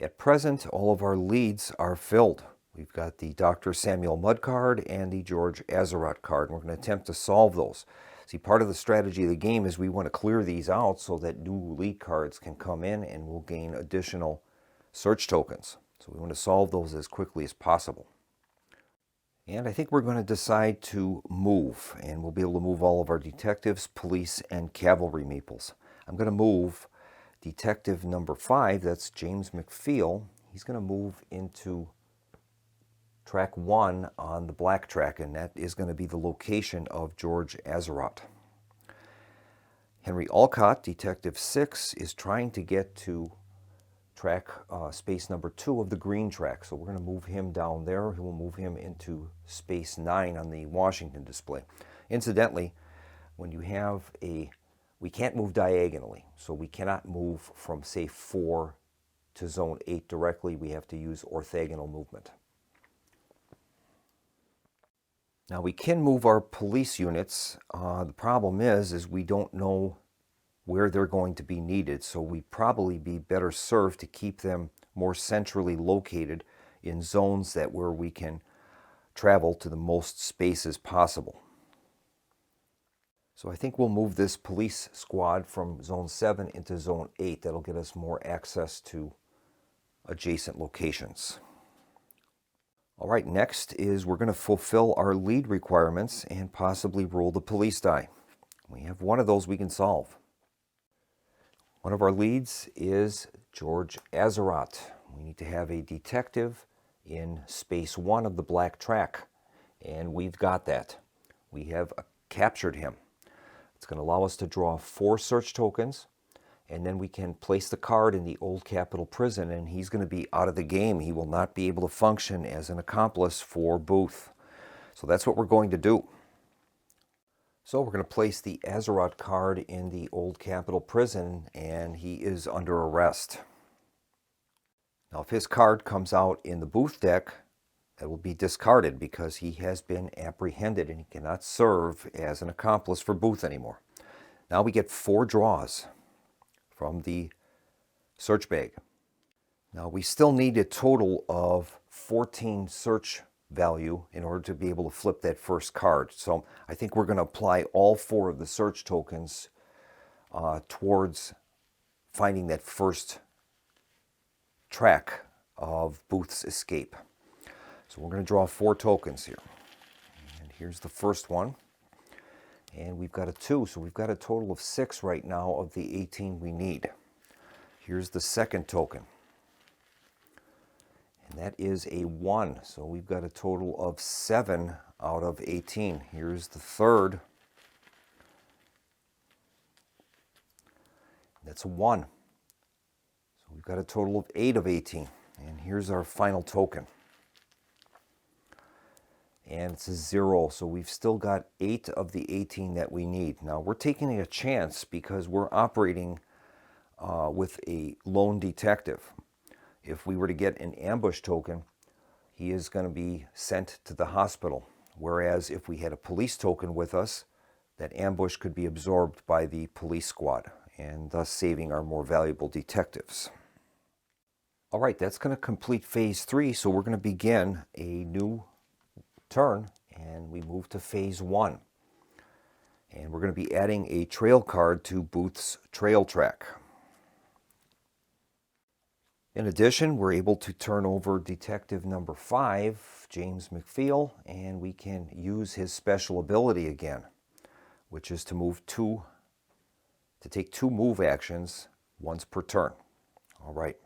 At present, all of our leads are filled. We've got the Dr. Samuel Mudd card and the George Azeroth card, and we're going to attempt to solve those. See, part of the strategy of the game is we want to clear these out so that new lead cards can come in and we'll gain additional search tokens. So we want to solve those as quickly as possible. And I think we're going to decide to move, and we'll be able to move all of our detectives, police, and cavalry meeples. I'm going to move detective number 5, that's James McPhail. He's going to move into track 1 on the black track, and that is going to be the location of George Azeroth. Henry Alcott, detective 6, is trying to get to track space number 2 of the green track. So we're going to move him down there. We'll move him into space 9 on the Washington display. Incidentally, when you have we can't move diagonally. So we cannot move from, say, 4 to zone 8 directly. We have to use orthogonal movement. Now we can move our police units. The problem is we don't know where they're going to be needed, so we'd probably be better served to keep them more centrally located in zones where we can travel to the most spaces possible. So I think we'll move this police squad from zone 7 into zone 8. That'll get us more access to adjacent locations. All right, next is we're going to fulfill our lead requirements and possibly roll the police die. We have one of those we can solve. One of our leads is George Azeroth. We need to have a detective in space 1 of the black track, and we've got that. We have captured him. It's going to allow us to draw 4 search tokens, and then we can place the card in the old Capitol prison, and he's going to be out of the game. He will not be able to function as an accomplice for Booth. So that's what we're going to do. So we're going to place the Azeroth card in the old Capitol prison, and he is under arrest. Now if his card comes out in the Booth deck, that will be discarded because he has been apprehended and he cannot serve as an accomplice for Booth anymore. Now we get 4 draws from the search bag. Now we still need a total of 14 search value in order to be able to flip that first card. So I think we're going to apply all 4 of the search tokens towards finding that first track of Booth's escape. So we're going to draw 4 tokens here. And here's the first one. And we've got a 2, so we've got a total of 6 right now of the 18 we need. Here's the second token. And that is a 1, so we've got a total of 7 out of 18. Here's the third. That's a 1. So we've got a total of 8 of 18. And here's our final token. And it's a 0, so we've still got 8 of the 18 that we need. Now we're taking a chance because we're operating with a lone detective. If we were to get an ambush token, he is going to be sent to the hospital. Whereas if we had a police token with us, that ambush could be absorbed by the police squad, and thus saving our more valuable detectives. All right, that's going to complete phase 3, so we're going to begin a new turn, and we move to phase 1. And we're going to be adding a trail card to Booth's trail track. In addition, we're able to turn over detective number 5, James McPhail, and we can use his special ability again, which is to take 2 move actions once per turn. All right.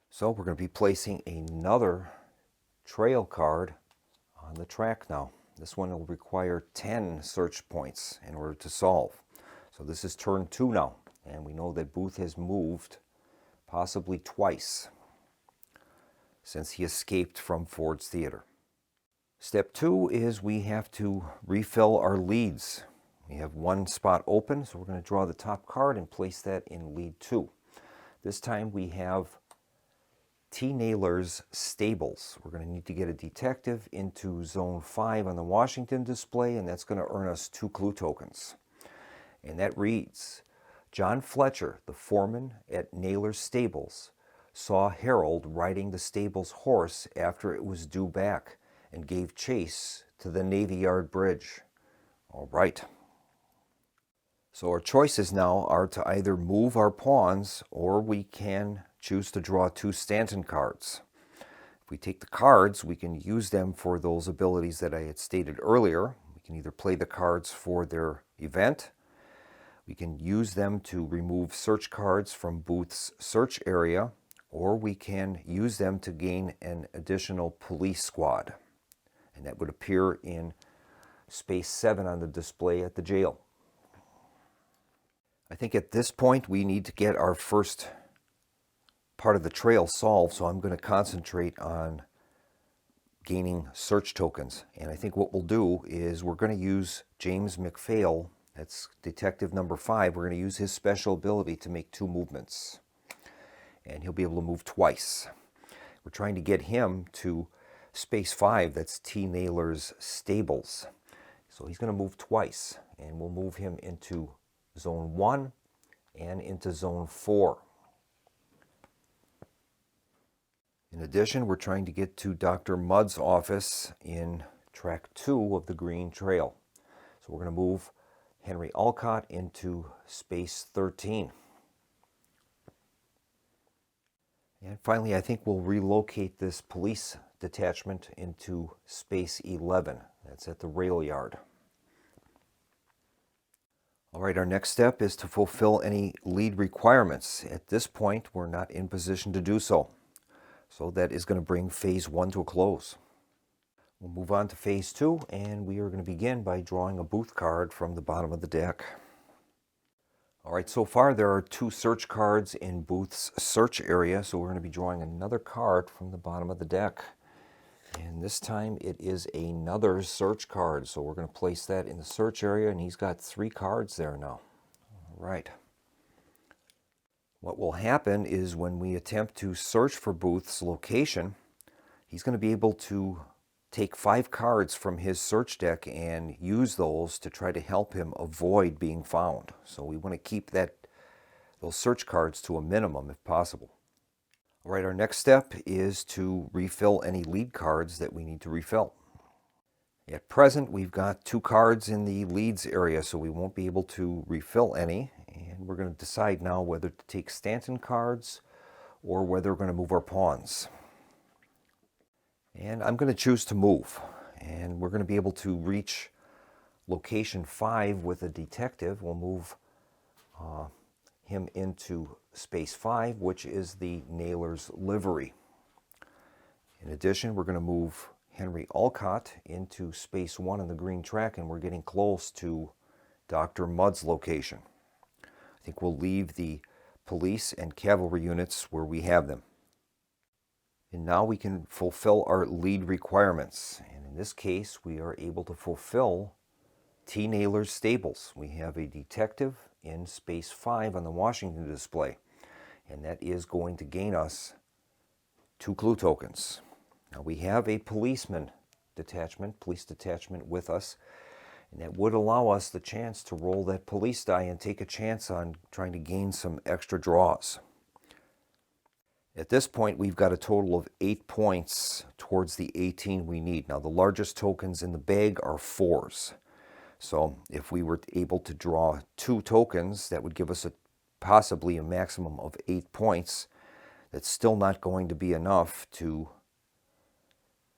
So we're going to be placing another trail card on the track now. This one will require 10 search points in order to solve. So this is turn 2 now, and we know that Booth has moved possibly twice since he escaped from Ford's Theater. Step 2 is we have to refill our leads. We have one spot open, so we're going to draw the top card and place that in lead 2. This time we have T. Naylor's Stables. We're going to need to get a detective into zone 5 on the Washington display, and that's going to earn us 2 clue tokens. And that reads, John Fletcher, the foreman at Naylor's Stables, saw Harold riding the stable's horse after it was due back and gave chase to the Navy Yard Bridge. All right. So our choices now are to either move our pawns, or we can choose to draw 2 Stanton cards. If we take the cards, we can use them for those abilities that I had stated earlier. We can either play the cards for their event. We can use them to remove search cards from Booth's search area, or we can use them to gain an additional police squad. And that would appear in space 7 on the display at the jail. I think at this point we need to get our first part of the trail solved, so I'm going to concentrate on gaining search tokens. And I think what we'll do is we're going to use James McPhail, that's detective number 5, we're going to use his special ability to make 2 movements. And he'll be able to move twice. We're trying to get him to space 5, that's T. Naylor's Stables. So he's going to move twice, and we'll move him into zone 1 and into zone 4. In addition, we're trying to get to Dr. Mudd's office in track 2 of the Green Trail. So we're going to move Henry Alcott into space 13. And finally, I think we'll relocate this police detachment into space 11. That's at the rail yard. All right, our next step is to fulfill any lead requirements. At this point, we're not in position to do so. So that is going to bring phase 1 to a close. We'll move on to phase 2, and we are going to begin by drawing a Booth card from the bottom of the deck. All right, so far there are 2 search cards in Booth's search area, so we're going to be drawing another card from the bottom of the deck. And this time it is another search card, so we're going to place that in the search area, and he's got 3 cards there now. All right. What will happen is when we attempt to search for Booth's location, he's going to be able to take 5 cards from his search deck and use those to try to help him avoid being found. So we want to keep those search cards to a minimum if possible. All right, our next step is to refill any lead cards that we need to refill. At present, we've got 2 cards in the leads area, so we won't be able to refill any. And we're going to decide now whether to take Stanton cards or whether we're going to move our pawns. And I'm going to choose to move. And we're going to be able to reach location 5 with a detective. We'll move him into space 5, which is the Naylor's livery. In addition, we're going to move Henry Alcott into space 1 on the green track, and we're getting close to Dr. Mudd's location. I think we'll leave the police and cavalry units where we have them. And now we can fulfill our lead requirements. And in this case, we are able to fulfill T. Naylor's Stables. We have a detective in space 5 on the Washington display, and that is going to gain us 2 clue tokens. Now we have a police detachment with us, and that would allow us the chance to roll that police die and take a chance on trying to gain some extra draws. At this point, we've got a total of 8 points towards the 18 we need. Now the largest tokens in the bag are 4s. So if we were able to draw 2 tokens, that would give us possibly a maximum of 8 points. That's still not going to be enough to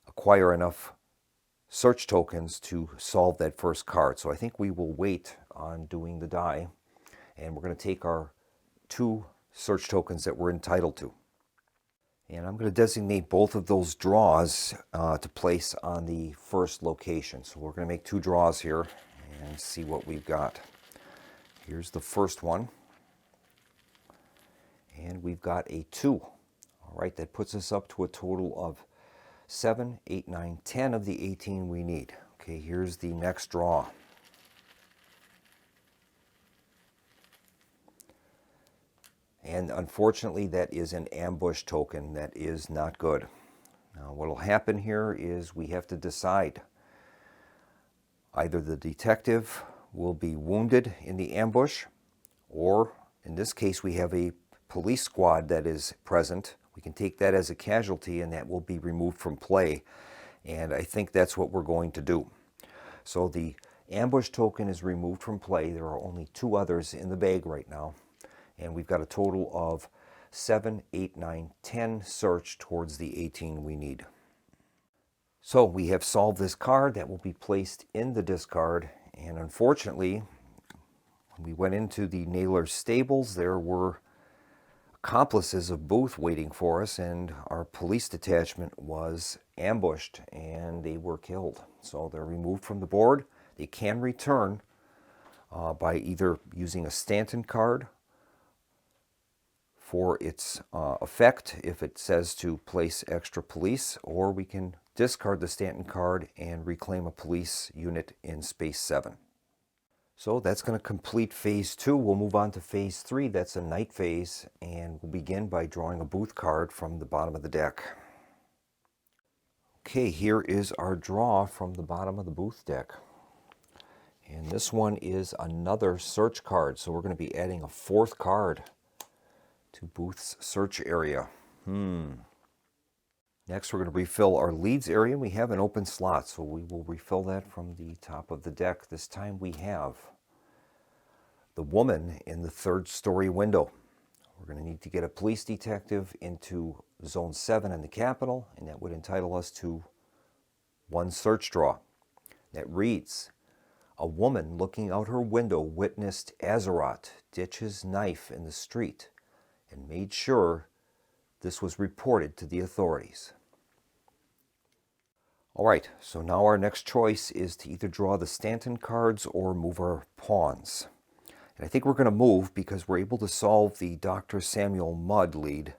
acquire enough search tokens to solve that first card. So I think we will wait on doing the die, and we're going to take our 2 search tokens that we're entitled to. And I'm going to designate both of those draws to place on the first location. So we're going to make 2 draws here and see what we've got. Here's the first one. And we've got a 2. All right, that puts us up to a total of 7, 8, 9, 10 of the 18 we need. Okay, here's the next draw. And unfortunately, that is an ambush token. That is not good. Now, what will happen here is we have to decide. Either the detective will be wounded in the ambush, or in this case, we have a police squad that is present. We can take that as a casualty, and that will be removed from play. And I think that's what we're going to do. So the ambush token is removed from play. There are only 2 others in the bag right now. And we've got a total of 7, 8, 9, 10 search towards the 18 we need. So we have solved this card. That will be placed in the discard. And unfortunately, when we went into the Naylor's stables, there were accomplices of Booth waiting for us, and our police detachment was ambushed and they were killed. So they're removed from the board. They can return by either using a Stanton card for its effect if it says to place extra police, or we can discard the Stanton card and reclaim a police unit in space 7. So that's going to complete phase 2. We'll move on to phase 3. That's a night phase, and we'll begin by drawing a Booth card from the bottom of the deck. Okay, here is our draw from the bottom of the Booth deck. And this one is another search card, so we're going to be adding a 4th card to Booth's search area. Next, we're going to refill our leads area. We have an open slot, so we will refill that from the top of the deck. This time we have the woman in the 3rd story window. We're going to need to get a police detective into Zone 7 in the Capitol, and that would entitle us to 1 search draw. That reads, a woman looking out her window witnessed Azeroth ditch his knife in the street and made sure this was reported to the authorities. All right, so now our next choice is to either draw the Stanton cards or move our pawns. And I think we're going to move because we're able to solve the Dr. Samuel Mudd lead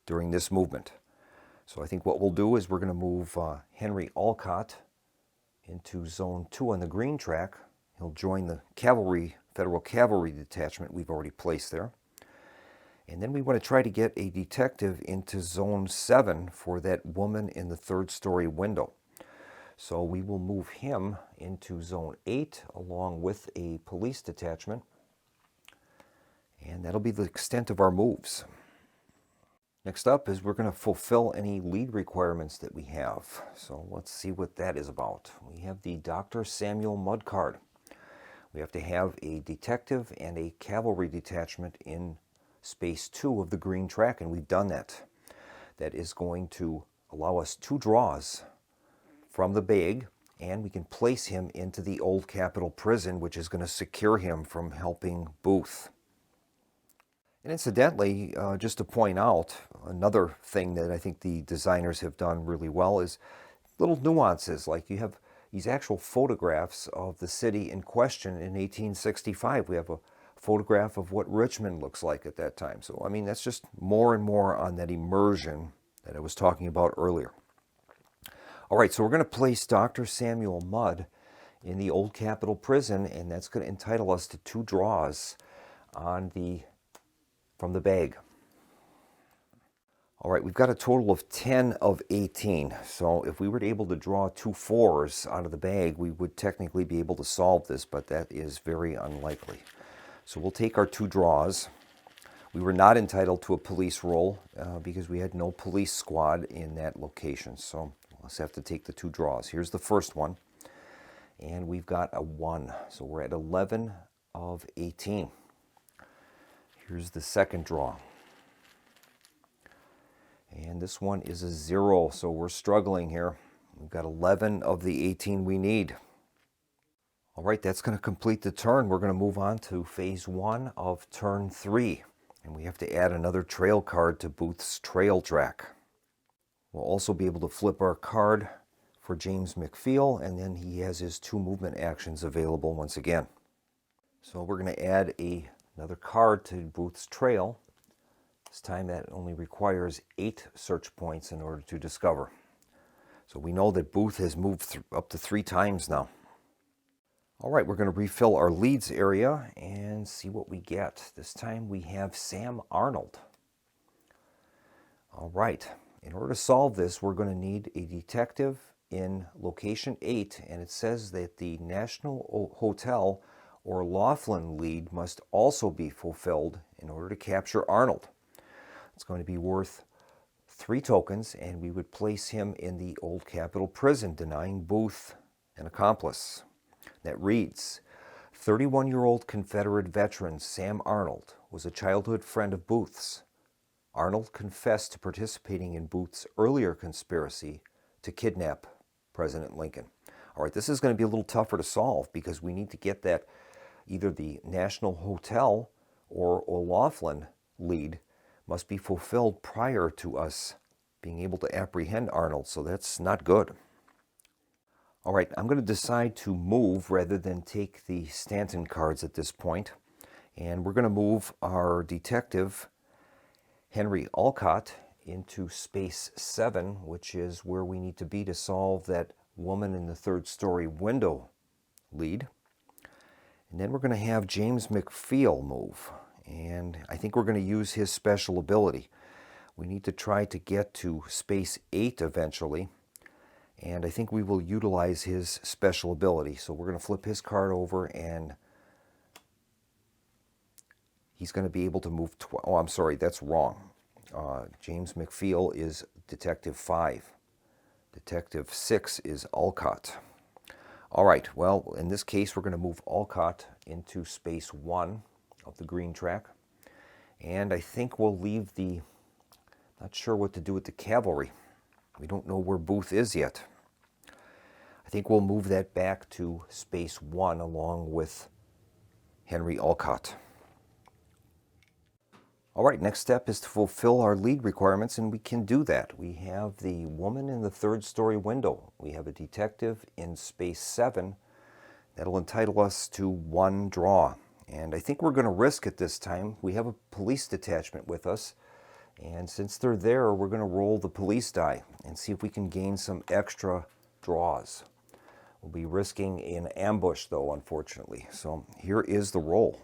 during this movement. So I think what we'll do is we're going to move Henry Alcott into Zone 2 on the green track. He'll join the cavalry, Federal Cavalry detachment we've already placed there. And then we want to try to get a detective into Zone 7 for that woman in the 3rd story window. So we will move him into Zone 8 along with a police detachment. And that'll be the extent of our moves. Next up is we're going to fulfill any lead requirements that we have. So let's see what that is about. We have the Dr. Samuel Mudd card. We have to have a detective and a cavalry detachment in space 2 of the green track, and we've done that. That is going to allow us 2 draws from the bag, and we can place him into the old Capitol prison, which is going to secure him from helping Booth. And incidentally, just to point out, another thing that I think the designers have done really well is little nuances, like you have these actual photographs of the city in question in 1865. We have a photograph of what Richmond looks like at that time. So, I mean, that's just more and more on that immersion that I was talking about earlier. All right, so we're going to place Dr. Samuel Mudd in the old Capitol prison, and that's going to entitle us to 2 draws from the bag. All right, we've got a total of 10 of 18. So if we were able to draw 2 4s out of the bag, we would technically be able to solve this, but that is very unlikely. So we'll take our 2 draws. We were not entitled to a police roll because we had no police squad in that location. So we'll just have to take the 2 draws. Here's the first one. And we've got a 1. So we're at 11 of 18. Here's the second draw. And this one is a 0, so we're struggling here. We've got 11 of the 18 we need. All right, that's going to complete the turn. We're going to move on to phase 1 of turn 3. And we have to add another trail card to Booth's trail track. We'll also be able to flip our card for James McPhail, and then he has his 2 movement actions available once again. So we're going to add another card to Booth's trail. This time that only requires 8 search points in order to discover. So we know that Booth has moved up to 3 times now. All right, we're going to refill our leads area and see what we get. This time we have Sam Arnold. All right, in order to solve this, we're going to need a detective in location 8, and it says that the National Hotel or Laughlin lead must also be fulfilled in order to capture Arnold. It's going to be worth 3 tokens, and we would place him in the Old Capitol Prison, denying Booth an accomplice. That reads, 31-year-old Confederate veteran Sam Arnold was a childhood friend of Booth's. Arnold confessed to participating in Booth's earlier conspiracy to kidnap President Lincoln. All right, this is going to be a little tougher to solve because we need to get that either the National Hotel or O'Laughlin lead must be fulfilled prior to us being able to apprehend Arnold, so that's not good. All right, I'm going to decide to move rather than take the Stanton cards at this point, and we're going to move our detective Henry Alcott into space 7, which is where we need to be to solve that woman in the 3rd story window lead. And then we're going to have James McPhail move. And I think we're going to use his special ability. We need to try to get to space 8 eventually, and I think we will utilize his special ability. So we're going to flip his card over, and he's going to be able to move... Oh, I'm sorry, that's wrong. James McPhail is Detective 5. Detective 6 is Alcott. All right, well, in this case, we're going to move Alcott into space 1 of the green track. And I think we'll leave the... Not sure what to do with the cavalry. We don't know where Booth is yet. I think we'll move that back to space 1 along with Henry Alcott. All right, next step is to fulfill our lead requirements, and we can do that. We have the woman in the 3rd story window. We have a detective in space 7. That'll entitle us to 1 draw. And I think we're going to risk it this time. We have a police detachment with us. And since they're there, we're going to roll the police die and see if we can gain some extra draws. We'll be risking an ambush, though, unfortunately. So here is the roll.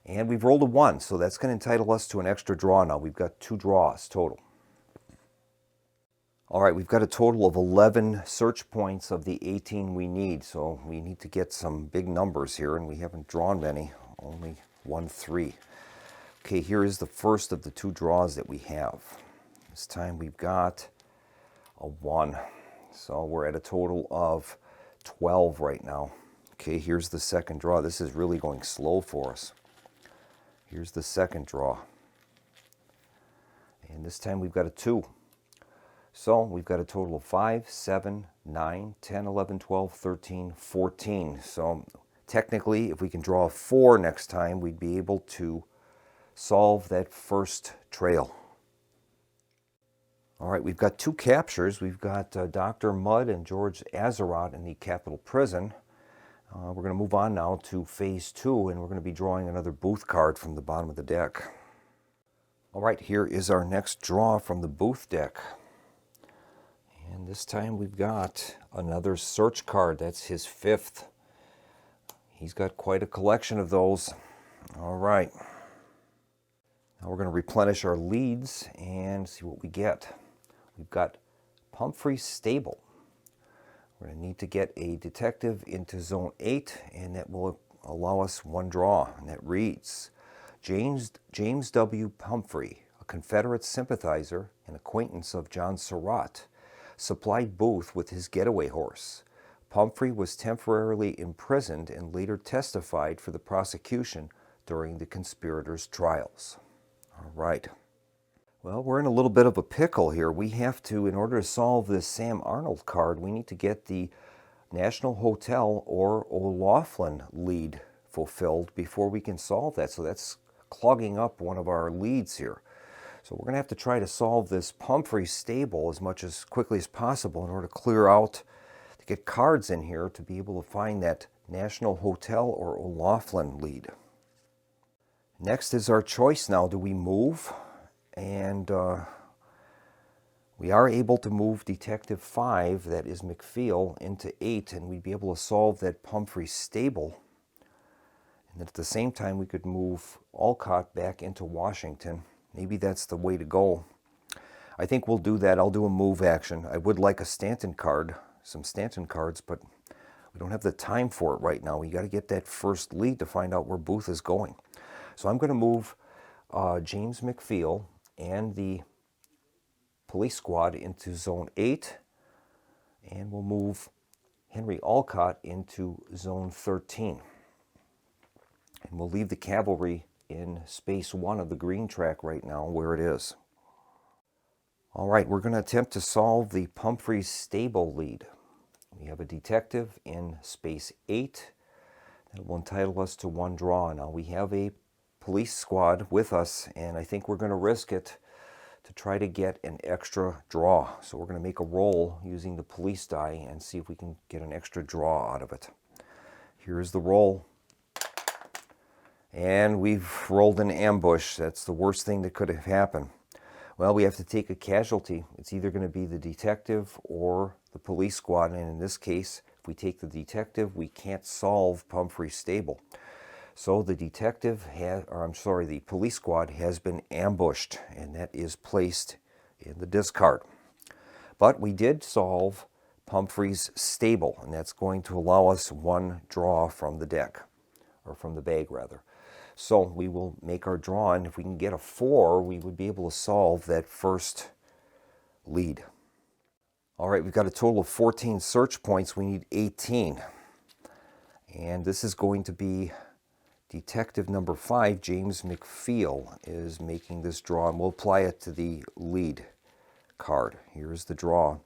And we've rolled a 1, so that's going to entitle us to an extra draw now. We've got 2 draws total. All right, we've got a total of 11 search points of the 18 we need, so we need to get some big numbers here, and we haven't drawn many, only 1, 3. Okay, here is the first of the 2 draws that we have. This time we've got a 1, so we're at a total of 12 right now. Okay, here's the second draw. This is really going slow for us. Here's the second draw. And this time we've got a 2. So we've got a total of 5, 7, 9, 10, 11, 12, 13, 14. So technically, if we can draw a 4 next time, we'd be able to solve that first trail. All right, we've got 2 captures. We've got Dr. Mudd and George Azeroth in the Capitol Prison. We're going to move on now to phase 2, and we're going to be drawing another Booth card from the bottom of the deck. All right, here is our next draw from the Booth deck. And this time we've got another search card. That's his 5th. He's got quite a collection of those. All right. Now we're going to replenish our leads and see what we get. We've got Pumphrey's Stable. We're going to need to get a detective into Zone 8, and that will allow us 1 draw. And that reads, James W. Pumphrey, a Confederate sympathizer and acquaintance of John Surratt, supplied Booth with his getaway horse. Pumphrey was temporarily imprisoned and later testified for the prosecution during the conspirators' trials. All right. Well, we're in a little bit of a pickle here. We have to, in order to solve this Sam Arnold card, we need to get the National Hotel or O'Laughlin lead fulfilled before we can solve that. So that's clogging up one of our leads here. So we're going to have to try to solve this Pumphrey stable as quickly as possible in order to clear out, to get cards in here to be able to find that National Hotel or O'Laughlin lead. Next is our choice now. Do we move? And we are able to move Detective 5, that is McPhail, into 8, and we'd be able to solve that Pumphrey stable. And at the same time, we could move Alcott back into Washington. Maybe that's the way to go. I think we'll do that. I'll do a move action. I would like a Stanton card, some Stanton cards, but we don't have the time for it right now. We got to get that first lead to find out where Booth is going. So I'm going to move James McPhail and the police squad into Zone 8, and we'll move Henry Alcott into Zone 13. And we'll leave the cavalry in Space 1 of the green track right now where it is. All right, we're going to attempt to solve the Pumphrey stable lead. We have a detective in Space 8 that will entitle us to 1 draw. Now we have a police squad with us, and I think we're going to risk it to try to get an extra draw. So we're going to make a roll using the police die and see if we can get an extra draw out of it. Here's the roll. And we've rolled an ambush. That's the worst thing that could have happened. Well, we have to take a casualty. It's either going to be the detective or the police squad, and in this case, if we take the detective, we can't solve Pumphrey stable. So the the police squad has been ambushed, and that is placed in the discard. But we did solve Pumphrey's stable, and that's going to allow us 1 draw from the deck, or from the bag rather. So we will make our draw, and if we can get a 4, we would be able to solve that first lead. All right, we've got a total of 14 search points. We need 18. And this is going to be Detective number 5, James McPhail, is making this draw, and we'll apply it to the lead card. Here's the draw.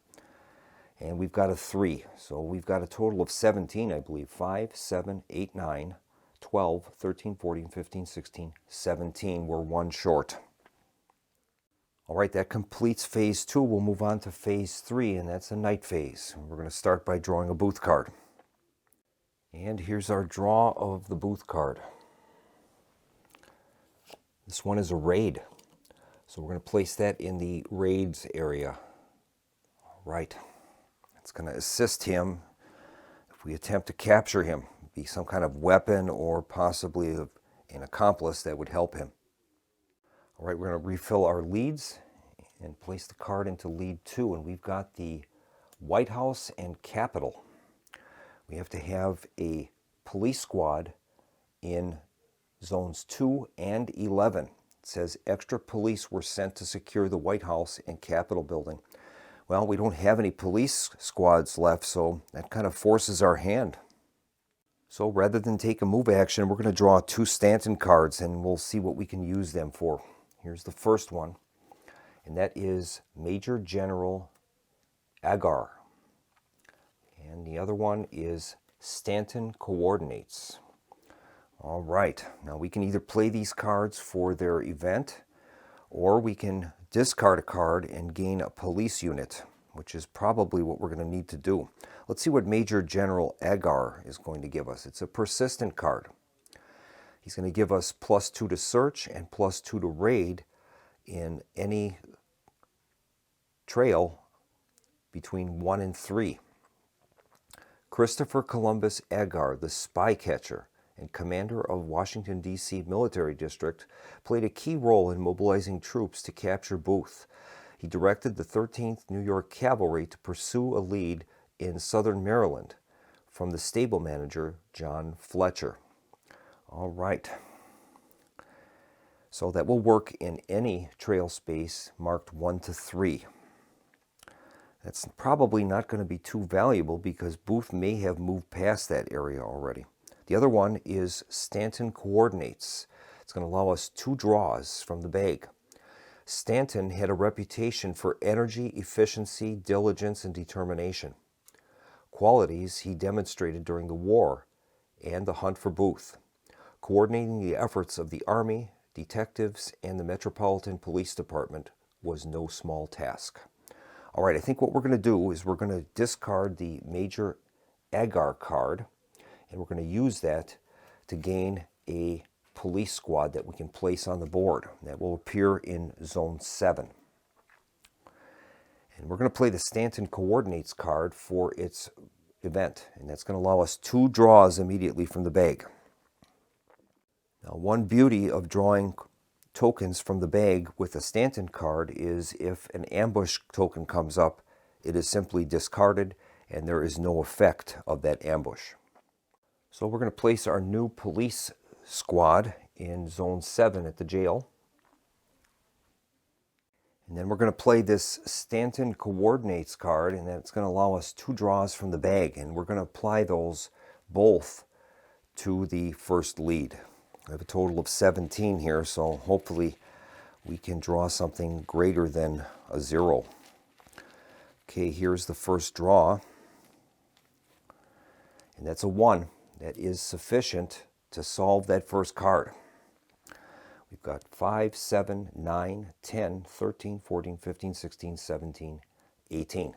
And we've got a 3. So we've got a total of 17, I believe. 5, 7, 8, 9, 12, 13, 14, 15, 16, 17. We're 1 short. All right, that completes phase 2. We'll move on to phase 3, and that's a night phase. We're going to start by drawing a Booth card. And here's our draw of the Booth card. This one is a raid. So we're going to place that in the raids area. All right. It's going to assist him if we attempt to capture him. Be some kind of weapon or possibly an accomplice that would help him. All right, we're going to refill our leads and place the card into lead 2. And we've got the White House and Capitol. We have to have a police squad in zones 2 and 11. It says extra police were sent to secure the White House and Capitol building. Well, we don't have any police squads left, so that kind of forces our hand. So rather than take a move action, we're going to draw 2 Stanton cards, and we'll see what we can use them for. Here's the first one, and that is Major General Agar. And the other one is Stanton Coordinates. All right, now we can either play these cards for their event, or we can discard a card and gain a police unit, which is probably what we're going to need to do. Let's see what Major General Agar is going to give us. It's a persistent card. He's going to give us +2 to search and +2 to raid in any trail between 1 and 3. Christopher Columbus Agar, the spy catcher and commander of Washington, D.C. Military District, played a key role in mobilizing troops to capture Booth. He directed the 13th New York Cavalry to pursue a lead in southern Maryland from the stable manager, John Fletcher. All right. So that will work in any trail space marked 1 to 3. That's probably not going to be too valuable because Booth may have moved past that area already. The other one is Stanton Coordinates. It's going to allow us 2 draws from the bag. Stanton had a reputation for energy, efficiency, diligence, and determination. Qualities he demonstrated during the war and the hunt for Booth, coordinating the efforts of the Army, detectives, and the Metropolitan Police Department was no small task. All right, I think what we're going to do is we're going to discard the Major Agar card, and we're going to use that to gain a police squad that we can place on the board. That will appear in Zone 7. And we're going to play the Stanton Coordinates card for its event, and that's going to allow us 2 draws immediately from the bag. Now, one beauty of drawing tokens from the bag with a Stanton card is if an ambush token comes up, it is simply discarded and there is no effect of that ambush. So we're going to place our new police squad in Zone 7 at the jail. And then we're going to play this Stanton Coordinates card, and that's going to allow us 2 draws from the bag, and we're going to apply those both to the first lead. I have a total of 17 here, so hopefully we can draw something greater than a 0. Okay, here's the first draw, and that's a 1. That is sufficient to solve that first card. We've got 5, 7, 9, 10, 13, 14, 15, 16, 17, 18.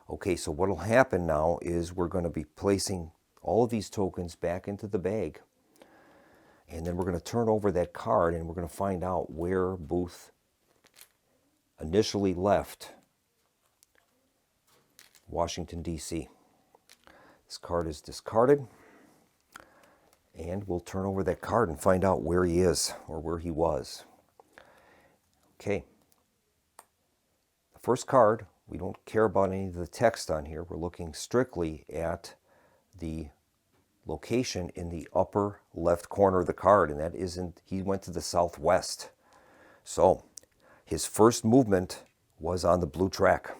Okay, so what will happen now is we're going to be placing all of these tokens back into the bag. And then we're going to turn over that card and we're going to find out where Booth initially left Washington, D.C. This card is discarded. And we'll turn over that card and find out where he is or where he was. Okay. The first card, we don't care about any of the text on here. We're looking strictly at the location in the upper left corner of the card, and that isn't, he went to the southwest. So his first movement was on the blue track.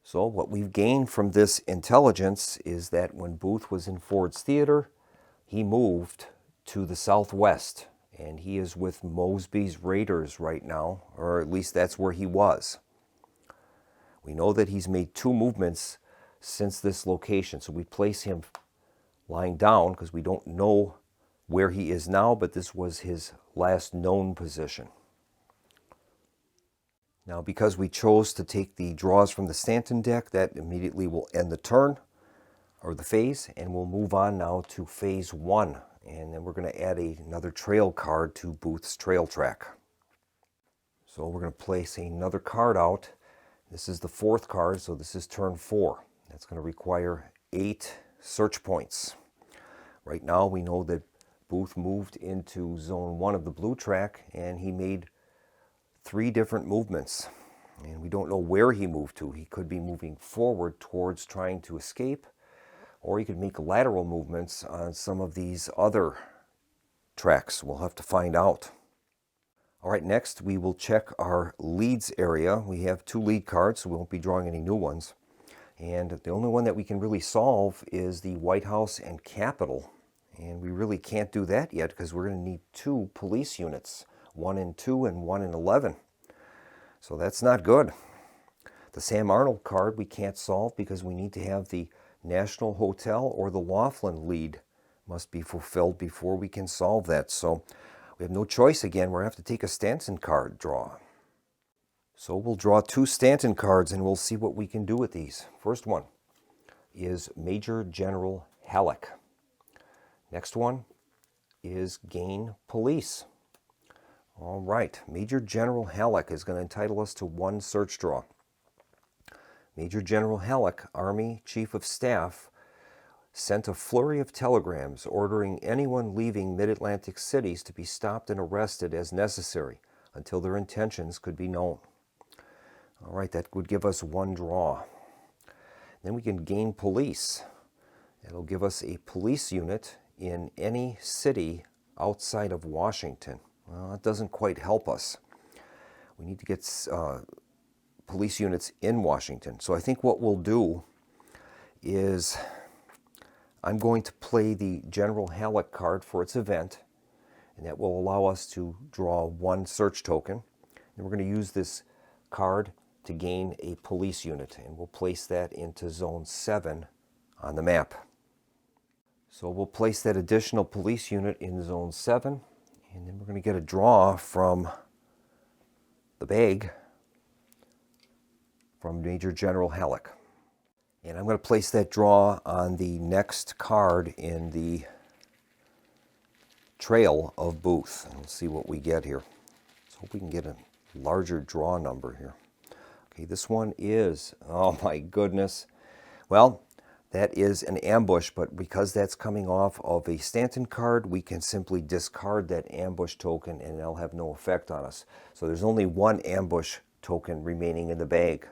So what we've gained from this intelligence is that when Booth was in Ford's Theater, he moved to the southwest, and he is with Mosby's Raiders right now, or at least that's where he was. We know that he's made 2 movements since this location, so we place him lying down because we don't know where he is now, but this was his last known position. Now, because we chose to take the draws from the Stanton deck, that immediately will end the turn, or the phase, and we'll move on now to phase 1. And then we're going to add another trail card to Booth's trail track. So we're going to place another card out. This is the 4th card, so this is turn 4. That's going to require 8 search points. Right now we know that Booth moved into Zone 1 of the blue track, and he made 3 different movements. And we don't know where he moved to. He could be moving forward towards trying to escape, or he could make lateral movements on some of these other tracks. We'll have to find out. All right, next we will check our leads area. We have 2 lead cards, so we won't be drawing any new ones. And the only one that we can really solve is the White House and Capitol. And we really can't do that yet because we're going to need 2 police units, 1 in 2 and 1 in 11. So that's not good. The Sam Arnold card we can't solve because we need to have the National Hotel or the Laughlin lead must be fulfilled before we can solve that. So we have no choice again. We're going to have to take a Stanton card draw. So we'll draw 2 Stanton cards and we'll see what we can do with these. First one is Major General Halleck. Next one is Gain Police. All right, Major General Halleck is going to entitle us to 1 search draw. Major General Halleck, Army Chief of Staff, sent a flurry of telegrams ordering anyone leaving mid-Atlantic cities to be stopped and arrested as necessary until their intentions could be known. All right, that would give us 1 draw. Then we can gain police. It'll give us a police unit in any city outside of Washington. Well, that doesn't quite help us. We need to get police units in Washington. So I think what we'll do is I'm going to play the General Halleck card for its event, and that will allow us to draw 1 search token. And we're going to use this card to gain a police unit, and we'll place that into Zone 7 on the map. So we'll place that additional police unit in Zone 7, And then we're going to get a draw from the bag from Major General Halleck. And I'm going to place that draw on the next card in the trail of Booth. And let's see what we get here. Let's hope we can get a larger draw number here. Okay, this one is, oh my goodness. Well, that is an ambush, but because that's coming off of a Stanton card, we can simply discard that ambush token and it'll have no effect on us. So there's only one ambush token remaining in the bag.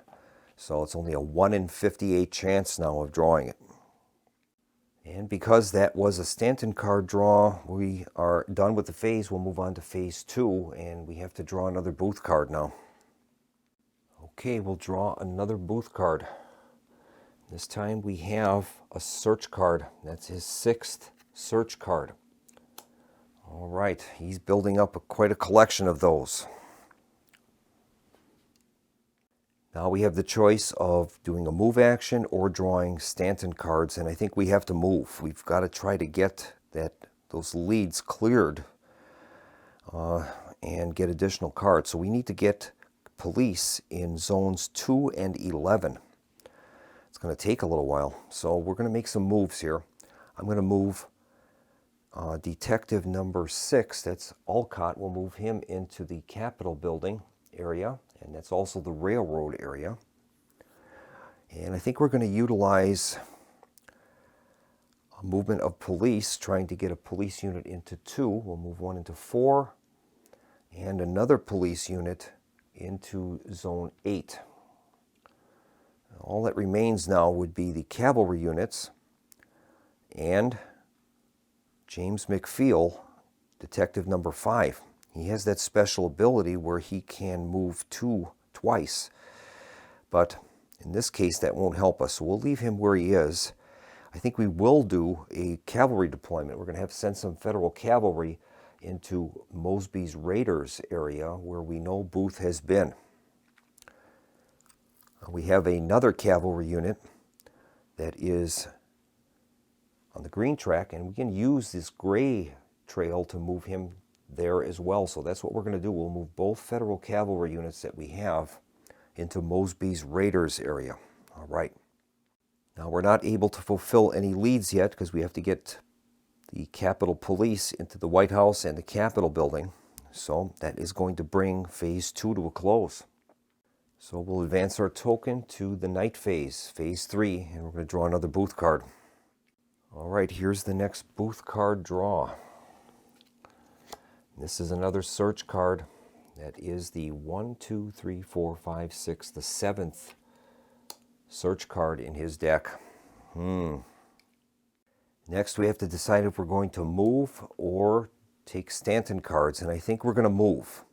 So it's only a 1 in 58 chance now of drawing it. And because that was a Stanton card draw, we are done with the phase. We'll move on to phase 2, and we have to draw another Booth card now. Okay, we'll draw another Booth card. This time we have a search card. That's his 6th search card. All right, he's building up quite a collection of those. Now we have the choice of doing a move action or drawing Stanton cards, and I think we have to move. We've got to try to get those leads cleared and get additional cards. So we need to get police in zones 2 and 11. It's going to take a little while, so we're going to make some moves here. I'm going to move detective number 6, that's Alcott. We'll move him into the Capitol building area, and that's also the railroad area. And I think we're going to utilize a movement of police, trying to get a police unit into 2. We'll move one into 4, and another police unit into zone 8. All that remains now would be the cavalry units and James McFeel, detective number 5. He has that special ability where he can move 2 twice. But in this case, that won't help us. So we'll leave him where he is. I think we will do a cavalry deployment. We're going to have to send some federal cavalry into Mosby's Raiders area where we know Booth has been. We have another cavalry unit that is on the green track, and we can use this gray trail to move him there as well. So that's what we're going to do. We'll move both federal cavalry units that we have into Mosby's Raiders area. All right. Now we're not able to fulfill any leads yet because we have to get the Capitol Police into the White House and the Capitol building. So that is going to bring phase 2 to a close. So we'll advance our token to the night phase, phase 3, and we're going to draw another Booth card. All right, here's the next Booth card draw. This is another search card. That is the 1, 2, 3, 4, 5, 6, the 7th search card in his deck. Next, we have to decide if we're going to move or take Stanton cards, and I think we're going to move.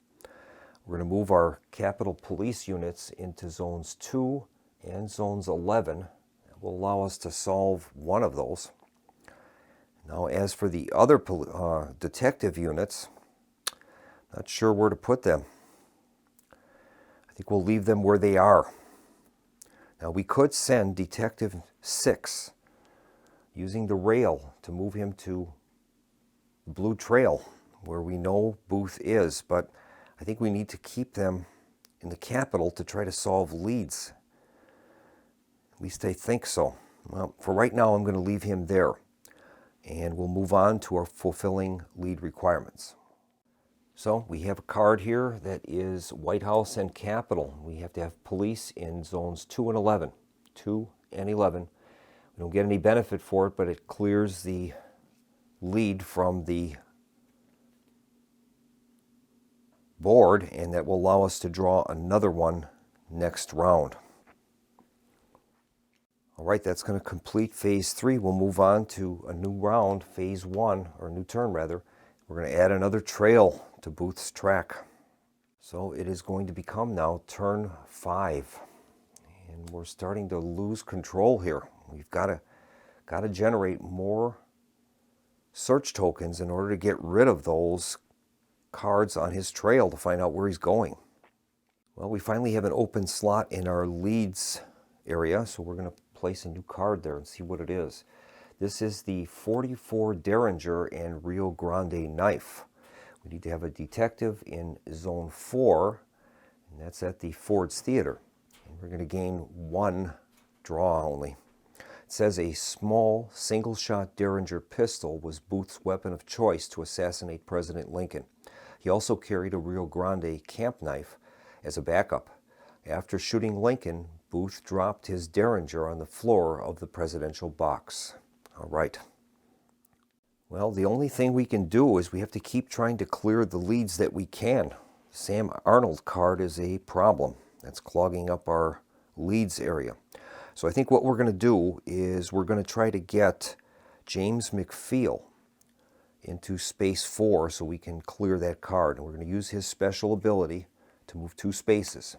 We're going to move our Capitol Police units into zones 2 and zones 11. That will allow us to solve one of those. Now, as for the other detective units, not sure where to put them. I think we'll leave them where they are. Now, we could send Detective 6 using the rail to move him to the Blue Trail, where we know Booth is, but I think we need to keep them in the Capitol to try to solve leads. At least I think so. Well, for right now, I'm going to leave him there, and we'll move on to our fulfilling lead requirements. So we have a card here that is White House and Capitol. We have to have police in zones 2 and 11. 2 and 11. We don't get any benefit for it, but it clears the lead from the board, and that will allow us to draw another one next round. All right, that's going to complete phase 3. We'll move on to a new round, phase 1, or a new turn rather. We're going to add another trail to Booth's track. So it is going to become now turn 5. And we're starting to lose control here. We've got to generate more search tokens in order to get rid of those cards on his trail to find out where he's going. Well, we finally have an open slot in our leads area, so we're going to place a new card there and see what it is. This is the 44 Derringer and Rio Grande knife. We need to have a detective in Zone 4, and that's at the Ford's Theater. And we're going to gain 1 draw only. It says a small single-shot Derringer pistol was Booth's weapon of choice to assassinate President Lincoln. He also carried a Rio Grande camp knife as a backup. After shooting Lincoln, Booth dropped his Derringer on the floor of the presidential box. All right. Well, the only thing we can do is we have to keep trying to clear the leads that we can. Sam Arnold card is a problem. That's clogging up our leads area. So I think what we're going to do is we're going to try to get James McFeel into space 4 so we can clear that card. And we're going to use his special ability to move 2 spaces.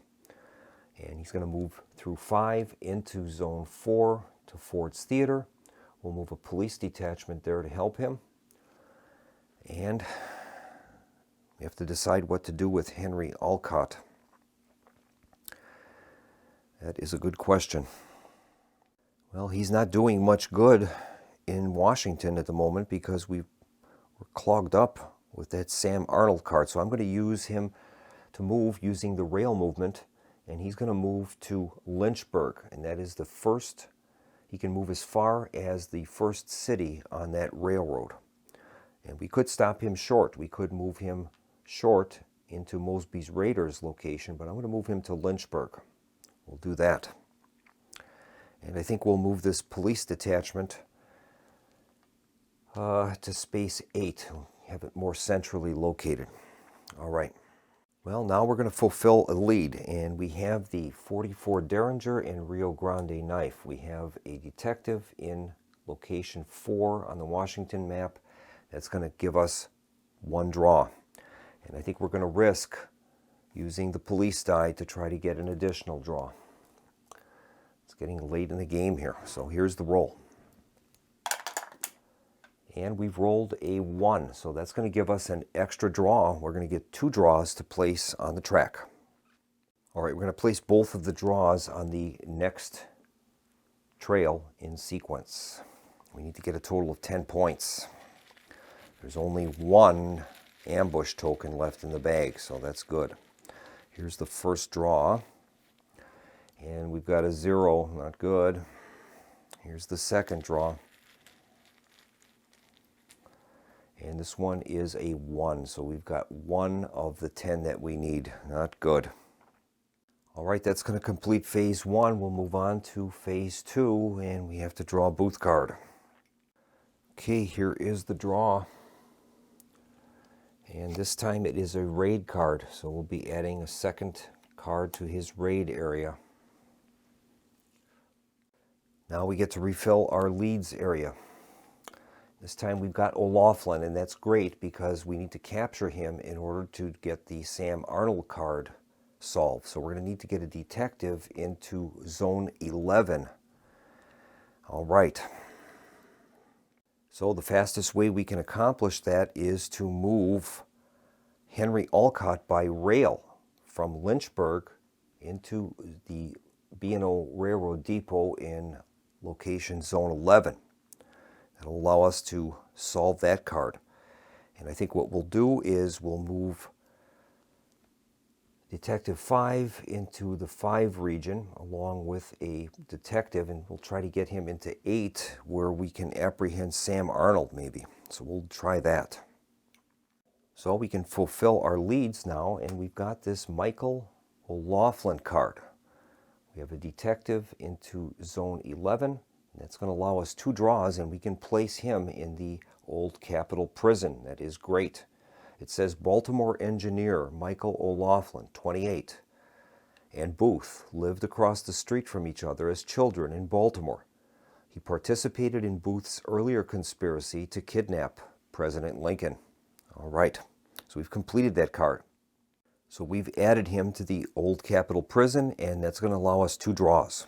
And he's going to move through 5 into Zone 4 to Ford's Theater. We'll move a police detachment there to help him. And we have to decide what to do with Henry Olcott. That is a good question. Well, he's not doing much good in Washington at the moment because we're clogged up with that Sam Arnold card. So I'm going to use him to move using the rail movement, and he's going to move to Lynchburg, and that is the first. He can move as far as the first city on that railroad. And we could stop him short. We could move him short into Mosby's Raiders location, but I'm going to move him to Lynchburg. We'll do that. And I think we'll move this police detachment to space 8. Have it more centrally located. All right. Well, now we're going to fulfill a lead, and we have the 44 Derringer and Rio Grande knife. We have a detective in location 4 on the Washington map. That's going to give us 1 draw. And I think we're going to risk using the police die to try to get an additional draw. It's getting late in the game here, so here's the roll. And we've rolled a 1, so that's going to give us an extra draw. We're going to get 2 draws to place on the track. All right, we're going to place both of the draws on the next trail in sequence. We need to get a total of 10 points. There's only 1 ambush token left in the bag, so that's good. Here's the first draw. And we've got a 0, not good. Here's the second draw. And this one is a 1, so we've got 1 of the 10 that we need. Not good. All right, that's going to complete phase 1. We'll move on to phase 2, and we have to draw a Booth card. Okay, here is the draw. And this time it is a raid card, so we'll be adding a second card to his raid area. Now we get to refill our leads area. This time we've got O'Laughlin, and that's great because we need to capture him in order to get the Sam Arnold card solved. So we're going to need to get a detective into Zone 11. All right. So the fastest way we can accomplish that is to move Henry Olcott by rail from Lynchburg into the B&O Railroad Depot in location Zone 11. That'll allow us to solve that card. And I think what we'll do is we'll move Detective 5 into the 5 region along with a detective, and we'll try to get him into 8 where we can apprehend Sam Arnold maybe. So we'll try that. So we can fulfill our leads now, and we've got this Michael O'Laughlin card. We have a detective into Zone 11. That's going to allow us 2 draws, and we can place him in the old Capitol Prison. That is great. It says Baltimore engineer Michael O'Laughlin, 28, and Booth lived across the street from each other as children in Baltimore. He participated in Booth's earlier conspiracy to kidnap President Lincoln. All right, so we've completed that card. So we've added him to the old Capitol Prison, and that's going to allow us 2 draws.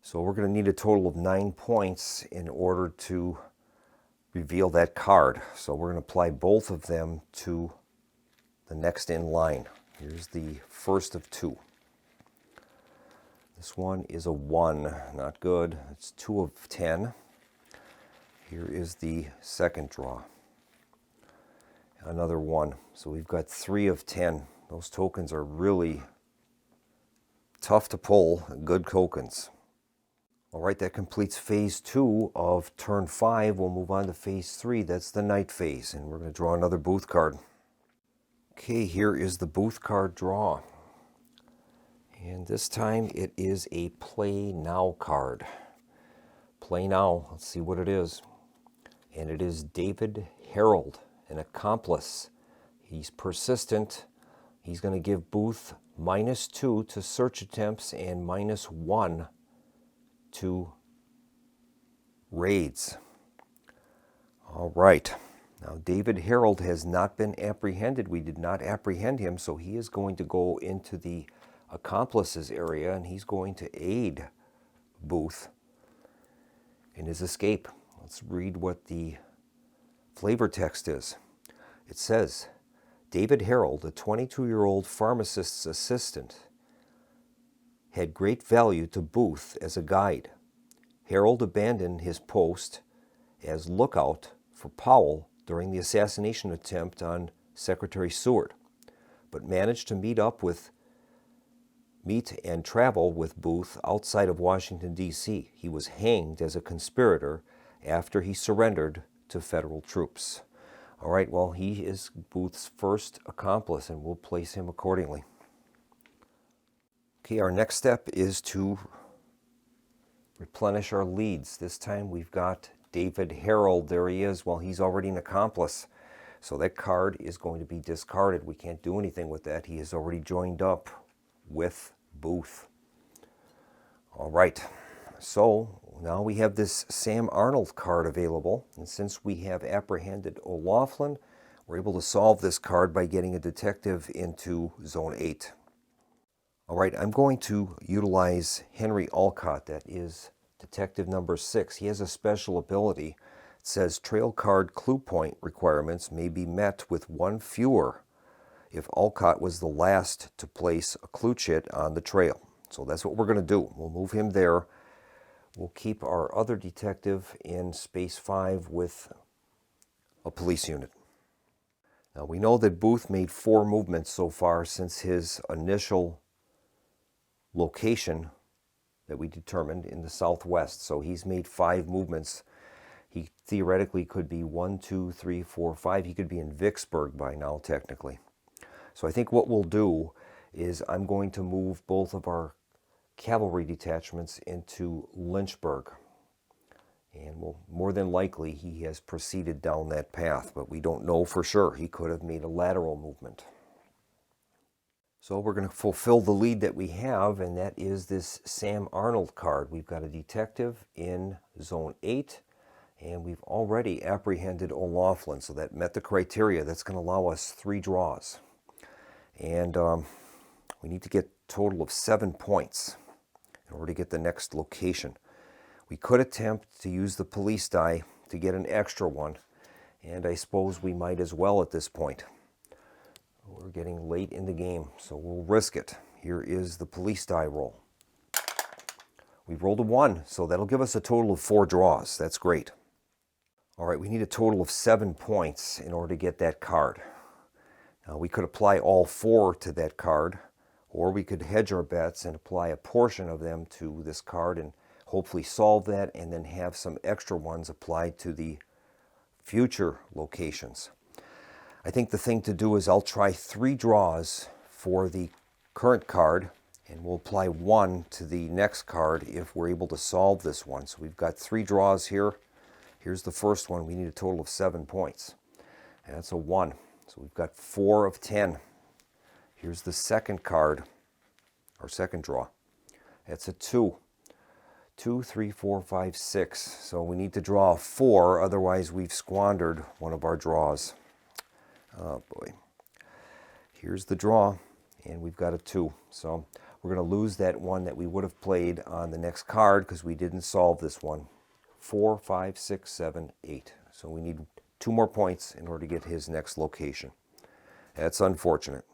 So we're going to need a total of 9 points in order to reveal that card. So we're going to apply both of them to the next in line. Here's the first of 2. This one is a 1, not good. It's 2 of 10. Here is the second draw. Another 1. So we've got 3 of 10. Those tokens are really tough to pull. Good tokens. All right, that completes phase 2 of turn 5. We'll move on to phase 3. That's the night phase, and we're going to draw another booth card. Okay, here is the booth card draw. And this time it is a Play Now card. Play Now, let's see what it is. And it is David Harold, an accomplice. He's persistent. He's going to give Booth -2 to search attempts and -1 to raids. All right. Now, David Harold has not been apprehended. We did not apprehend him, so he is going to go into the accomplices area, and he's going to aid Booth in his escape. Let's read what the flavor text is. It says, David Harold, a 22-year-old pharmacist's assistant, had great value to Booth as a guide. Harold abandoned his post as lookout for Powell during the assassination attempt on Secretary Seward, but managed to meet and travel with Booth outside of Washington, D.C. He was hanged as a conspirator after he surrendered to federal troops. All right, well, he is Booth's first accomplice, and we'll place him accordingly. Okay, our next step is to replenish our leads. This time we've got David Harold. There he is. Well, he's already an accomplice, so that card is going to be discarded. We can't do anything with that. He has already joined up with Booth. All right, so now we have this Sam Arnold card available, and since we have apprehended O'Laughlin, we're able to solve this card by getting a detective into Zone 8. All right, I'm going to utilize Henry Alcott. That is detective number 6. He has a special ability. It says trail card clue point requirements may be met with 1 fewer if Alcott was the last to place a clue chit on the trail. So that's what we're going to do. We'll move him there. We'll keep our other detective in space 5 with a police unit. Now we know that Booth made 4 movements so far since his initial location that we determined in the southwest. So he's made 5 movements. He theoretically could be 1, 2, 3, 4, 5. He could be in Vicksburg by now, technically. So I think what we'll do is I'm going to move both of our cavalry detachments into Lynchburg. And more than likely he has proceeded down that path, but we don't know for sure. He could have made a lateral movement. So we're going to fulfill the lead that we have, and that is this Sam Arnold card. We've got a detective in Zone 8, and we've already apprehended O'Laughlin, so that met the criteria. That's going to allow us 3 draws. And we need to get a total of 7 points in order to get the next location. We could attempt to use the police die to get an extra one, and I suppose we might as well at this point. We're getting late in the game, so we'll risk it. Here is the police die roll. We've rolled a 1, so that'll give us a total of 4 draws. That's great. All right, we need a total of 7 points in order to get that card. Now, we could apply all 4 to that card, or we could hedge our bets and apply a portion of them to this card and hopefully solve that, and then have some extra ones applied to the future locations. I think the thing to do is I'll try 3 draws for the current card, and we'll apply 1 to the next card if we're able to solve this one. So we've got 3 draws here. Here's the first one. We need a total of 7 points. And that's a 1. So we've got 4 of 10. Here's the second card, our second draw. That's a 2. 2, 3, 4, 5, 6. So we need to draw a 4, otherwise we've squandered one of our draws. Oh boy. Here's the draw, and we've got a 2. So we're going to lose that one that we would have played on the next card because we didn't solve this one. 4, 5, 6, 7, 8. So we need 2 more points in order to get his next location. That's unfortunate.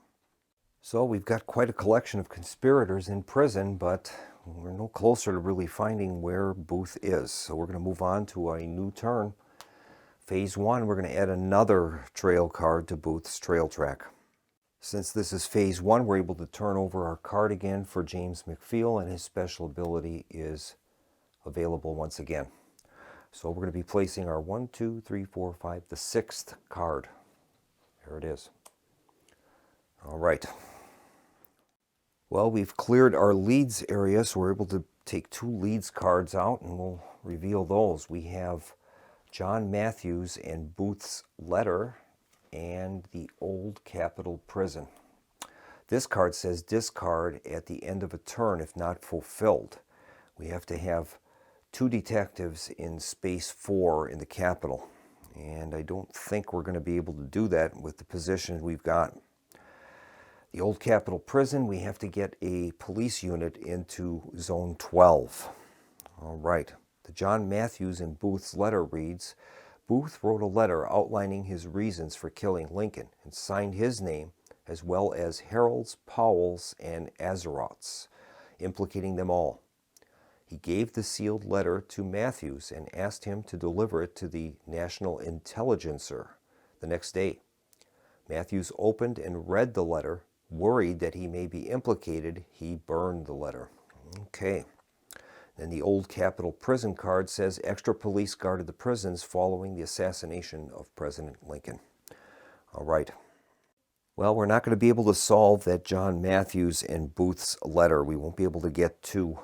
So we've got quite a collection of conspirators in prison, but we're no closer to really finding where Booth is. So we're going to move on to a new turn. Phase 1, we're going to add another trail card to Booth's trail track. Since this is Phase 1, we're able to turn over our card again for James McFeel, and his special ability is available once again. So we're going to be placing our 1, 2, 3, 4, 5, the 6th card. There it is. All right. Well, we've cleared our leads area, so we're able to take 2 leads cards out, and we'll reveal those. We have John Matthews and Booth's letter and the Old Capitol Prison. This card says discard at the end of a turn if not fulfilled. We have to have 2 detectives in space 4 in the Capitol, and I don't think we're going to be able to do that with the position we've got. The Old Capitol Prison, we have to get a police unit into Zone 12. All right. The John Matthews and Booth's letter reads, Booth wrote a letter outlining his reasons for killing Lincoln and signed his name as well as Harold's, Powell's, and Azerot's, implicating them all. He gave the sealed letter to Matthews and asked him to deliver it to the National Intelligencer the next day. Matthews opened and read the letter. Worried that he may be implicated, he burned the letter. Okay. Then the Old Capitol Prison card says extra police guarded the prisons following the assassination of President Lincoln. All right. Well, we're not going to be able to solve that John Matthews and Booth's letter. We won't be able to get 2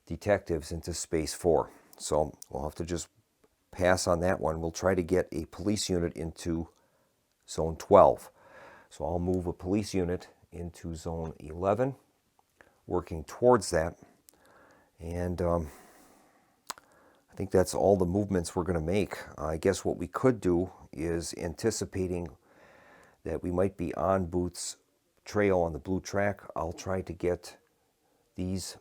detectives into space 4. So we'll have to just pass on that one. We'll try to get a police unit into Zone 12. So I'll move a police unit into Zone 11, working towards that. And I think that's all the movements we're going to make. I guess what we could do is, anticipating that we might be on Booth's trail on the blue track, I'll try to get these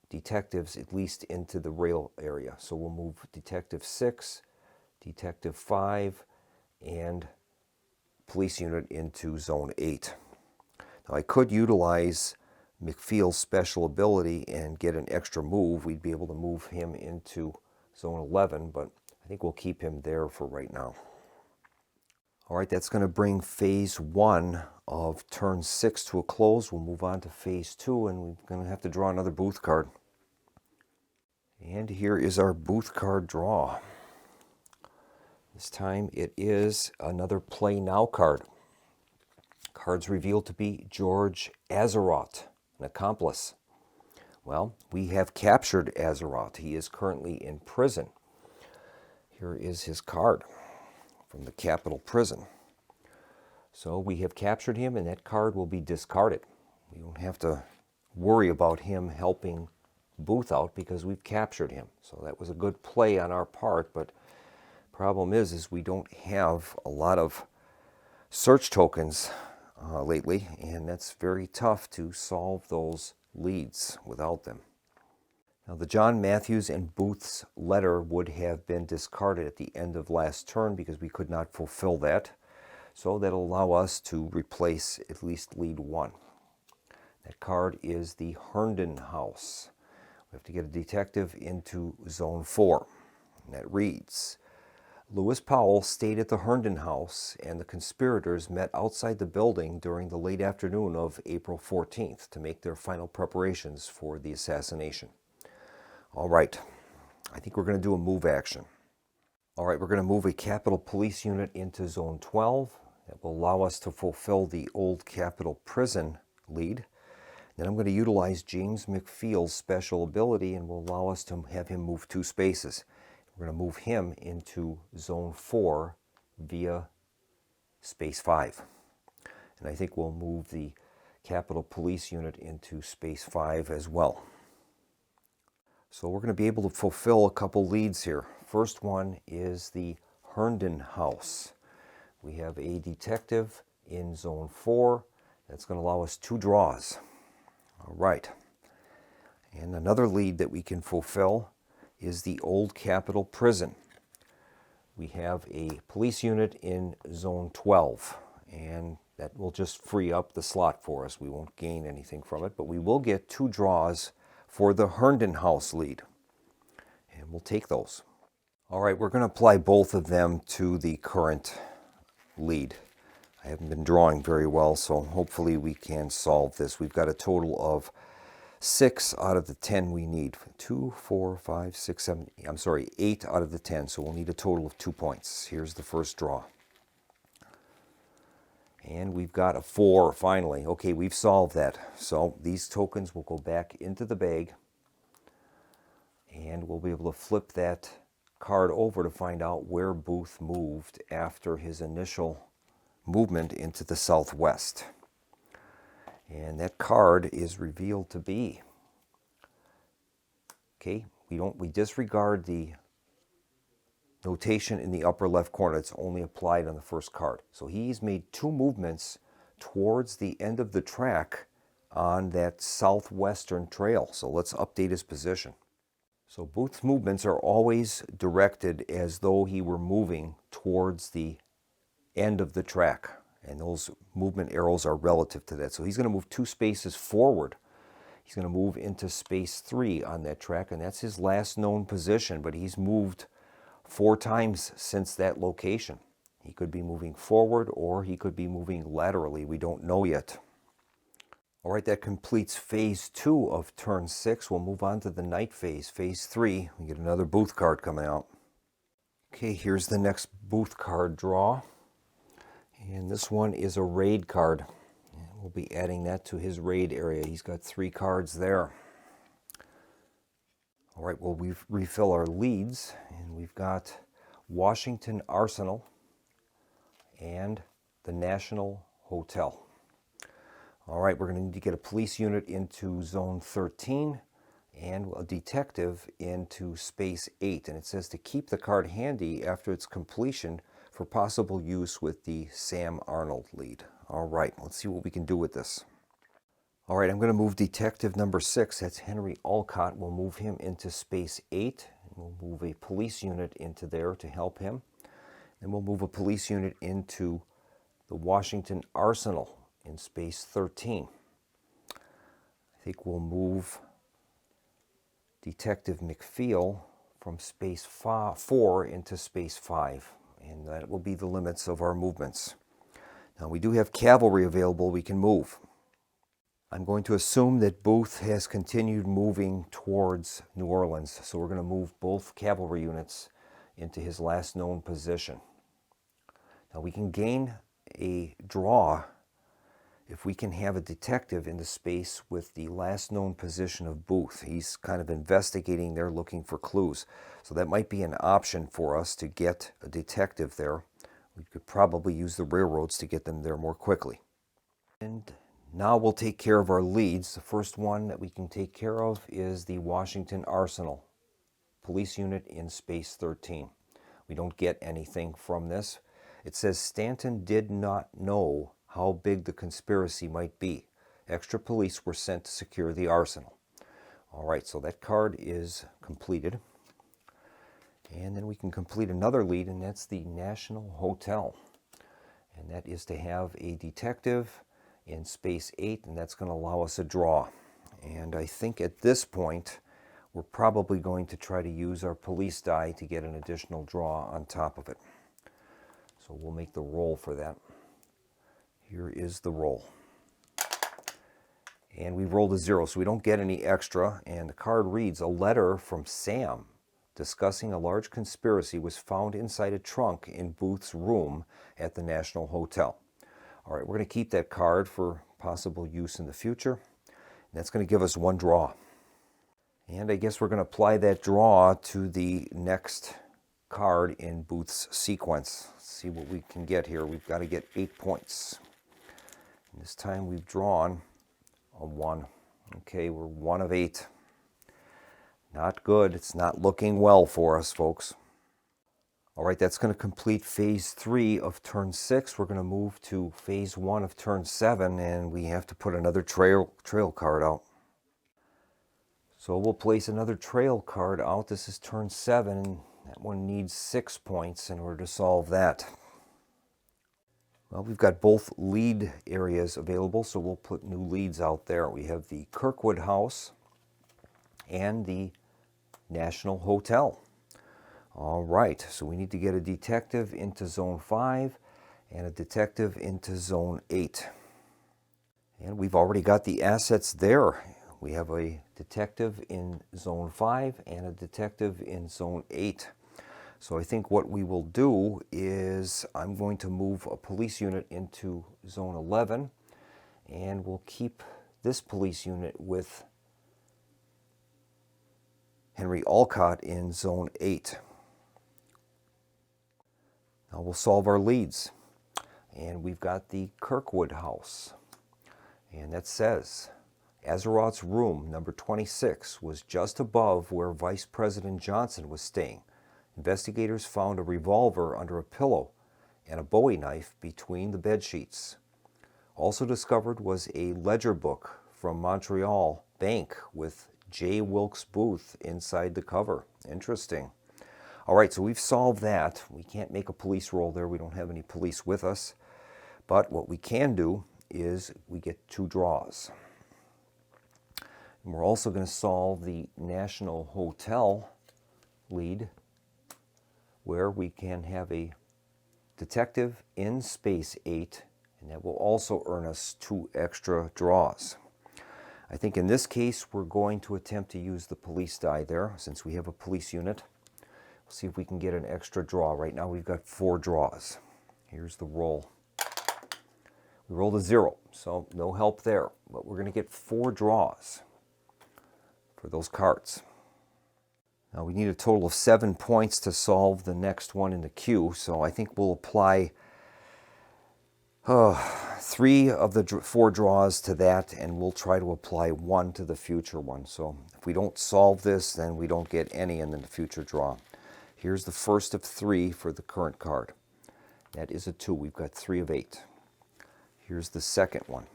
detectives at least into the rail area. So we'll move Detective 6, Detective 5, and police unit into Zone 8. Now, I could utilize McFeel's special ability and get an extra move. We'd be able to move him into Zone 11, but I think we'll keep him there for right now. All right, that's going to bring Phase 1 of Turn 6 to a close. We'll move on to Phase 2, and we're going to have to draw another Booth card. And here is our Booth card draw. This time it is another Play Now card. Cards revealed to be George Azerot, an accomplice. Well, we have captured Azerot. He is currently in prison. Here is his card from the Capitol Prison. So we have captured him, and that card will be discarded. We don't have to worry about him helping Booth out because we've captured him. So that was a good play on our part, but problem is we don't have a lot of search tokens lately, and that's very tough to solve those leads without them. Now, the John Matthews and Booth's letter would have been discarded at the end of last turn because we could not fulfill that. So that'll allow us to replace at least lead 1. That card is the Herndon House. We have to get a detective into Zone 4. And that reads, Lewis Powell stayed at the Herndon House, and the conspirators met outside the building during the late afternoon of April 14th to make their final preparations for the assassination. All right, I think we're going to do a move action. All right, we're going to move a Capitol Police unit into Zone 12. That will allow us to fulfill the Old Capitol Prison lead. Then I'm going to utilize James McFeel's special ability and will allow us to have him move 2 spaces. We're going to move him into Zone 4 via Space 5. And I think we'll move the Capitol Police unit into Space 5 as well. So we're going to be able to fulfill a couple leads here. First one is the Herndon House. We have a detective in Zone 4. That's going to allow us 2 draws. All right. And another lead that we can fulfill is the Old Capitol Prison. We have a police unit in Zone 12, and that will just free up the slot for us. We won't gain anything from it, but we will get 2 draws for the Herndon House lead, and we'll take those. All right, we're going to apply both of them to the current lead. I haven't been drawing very well, so hopefully we can solve this. We've got a total of 6 out of the 10 we need. 2, 4, 5, 6, 7, I'm sorry, 8 out of the 10, so we'll need a total of 2 points. Here's the first draw. And we've got a 4 finally. Okay, we've solved that. So these tokens will go back into the bag, and we'll be able to flip that card over to find out where Booth moved after his initial movement into the southwest. And that card is revealed to be, okay, we disregard the notation in the upper left corner. It's only applied on the first card. So he's made 2 movements towards the end of the track on that southwestern trail. So let's update his position. So Booth's movements are always directed as though he were moving towards the end of the track. And those movement arrows are relative to that. So he's going to move 2 spaces forward. He's going to move into space 3 on that track, and that's his last known position, but he's moved 4 times since that location. He could be moving forward or he could be moving laterally. We don't know yet. All right, that completes phase 2 of turn 6. We'll move on to the night phase, phase 3. We get another Booth card coming out. Okay, here's the next Booth card draw. And this one is a raid card. And we'll be adding that to his raid area. He's got 3 cards there. All right, well, we refill our leads, and we've got Washington Arsenal and the National Hotel. All right, we're going to need to get a police unit into zone 13 and a detective into space 8. And it says to keep the card handy after its completion for possible use with the Sam Arnold lead. All right, let's see what we can do with this. All right, I'm going to move detective number 6. That's Henry Alcott. We'll move him into space 8. And we'll move a police unit into there to help him. And we'll move a police unit into the Washington Arsenal in space 13. I think we'll move Detective McFeel from space 4 into space 5. And that will be the limits of our movements. Now we do have cavalry available we can move. I'm going to assume that Booth has continued moving towards New Orleans, so we're going to move both cavalry units into his last known position. Now we can gain a draw if we can have a detective in the space with the last known position of Booth. He's kind of investigating there, looking for clues. So that might be an option for us to get a detective there. We could probably use the railroads to get them there more quickly. And now we'll take care of our leads. The first one that we can take care of is the Washington Arsenal police unit in space 13. We don't get anything from this. It says Stanton did not know how big the conspiracy might be. Extra police were sent to secure the arsenal. All right, so that card is completed. And then we can complete another lead, and that's the National Hotel. And that is to have a detective in space 8, and that's going to allow us a draw. And I think at this point, we're probably going to try to use our police die to get an additional draw on top of it. So we'll make the roll for that. Here is the roll. And we rolled a 0, so we don't get any extra. And the card reads, a letter from Sam discussing a large conspiracy was found inside a trunk in Booth's room at the National Hotel. All right, we're going to keep that card for possible use in the future. And that's going to give us 1 draw. And I guess we're going to apply that draw to the next card in Booth's sequence. Let's see what we can get here. We've got to get 8 points. And this time we've drawn a 1. Okay, we're 1 of 8. Not good. It's not looking well for us, folks. All right, that's going to complete phase 3 of turn 6. We're going to move to phase 1 of turn 7, and we have to put another trail card out. So we'll place another trail card out. This is turn 7. That one needs 6 points in order to solve that. Well, we've got both lead areas available, so we'll put new leads out there. We have the Kirkwood House and the National Hotel. All right, so we need to get a detective into Zone 5 and a detective into Zone 8. And we've already got the assets there. We have a detective in Zone 5 and a detective in Zone 8. So I think what we will do is I'm going to move a police unit into Zone 11, and we'll keep this police unit with Henry Alcott in Zone 8. Now we'll solve our leads. And we've got the Kirkwood house. And that says, Azeroth's room, number 26, was just above where Vice President Johnson was staying. Investigators found a revolver under a pillow and a Bowie knife between the bed sheets. Also discovered was a ledger book from Montreal Bank with J. Wilkes Booth inside the cover. Interesting. All right, so we've solved that. We can't make a police roll there. We don't have any police with us. But what we can do is we get 2 draws. And we're also going to solve the National Hotel lead, where we can have a detective in Space 8, and that will also earn us 2 extra draws. I think in this case we're going to attempt to use the police die there, since we have a police unit. We'll see if we can get an extra draw. Right now we've got 4 draws. Here's the roll. We rolled a 0, so no help there. But we're going to get 4 draws for those cards. Now we need a total of 7 points to solve the next one in the queue, so I think we'll apply 3 of the 4 draws to that, and we'll try to apply 1 to the future one. So if we don't solve this, then we don't get any in the future draw. Here's the first of 3 for the current card. That is a 2. We've got 3 of 8. Here's the second one.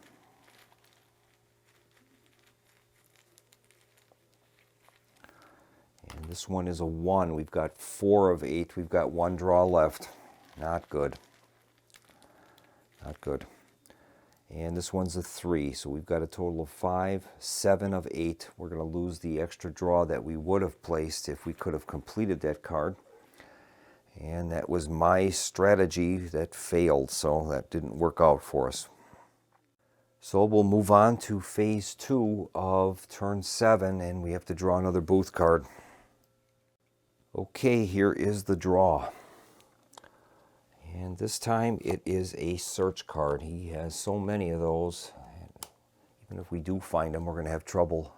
And this one is a 1. We've got 4 of 8. We've got 1 draw left. Not good. Not good. And this one's a 3. So we've got a total of 5, 7 of 8. We're going to lose the extra draw that we would have placed if we could have completed that card. And that was my strategy that failed, so that didn't work out for us. So we'll move on to phase 2 of turn 7, and we have to draw another Booth card. Okay, here is the draw. And this time it is a search card. He has so many of those. Even if we do find him, we're going to have trouble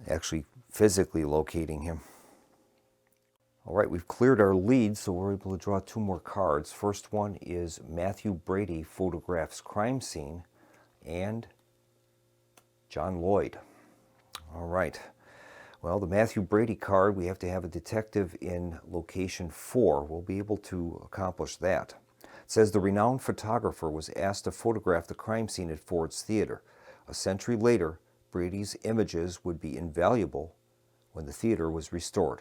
actually physically locating him. All right, we've cleared our lead, so we're able to draw 2 more cards. First one is Matthew Brady photographs crime scene and John Lloyd. All right. Well, the Matthew Brady card, we have to have a detective in location 4. We'll be able to accomplish that. It says the renowned photographer was asked to photograph the crime scene at Ford's Theater. A century later, Brady's images would be invaluable when the theater was restored.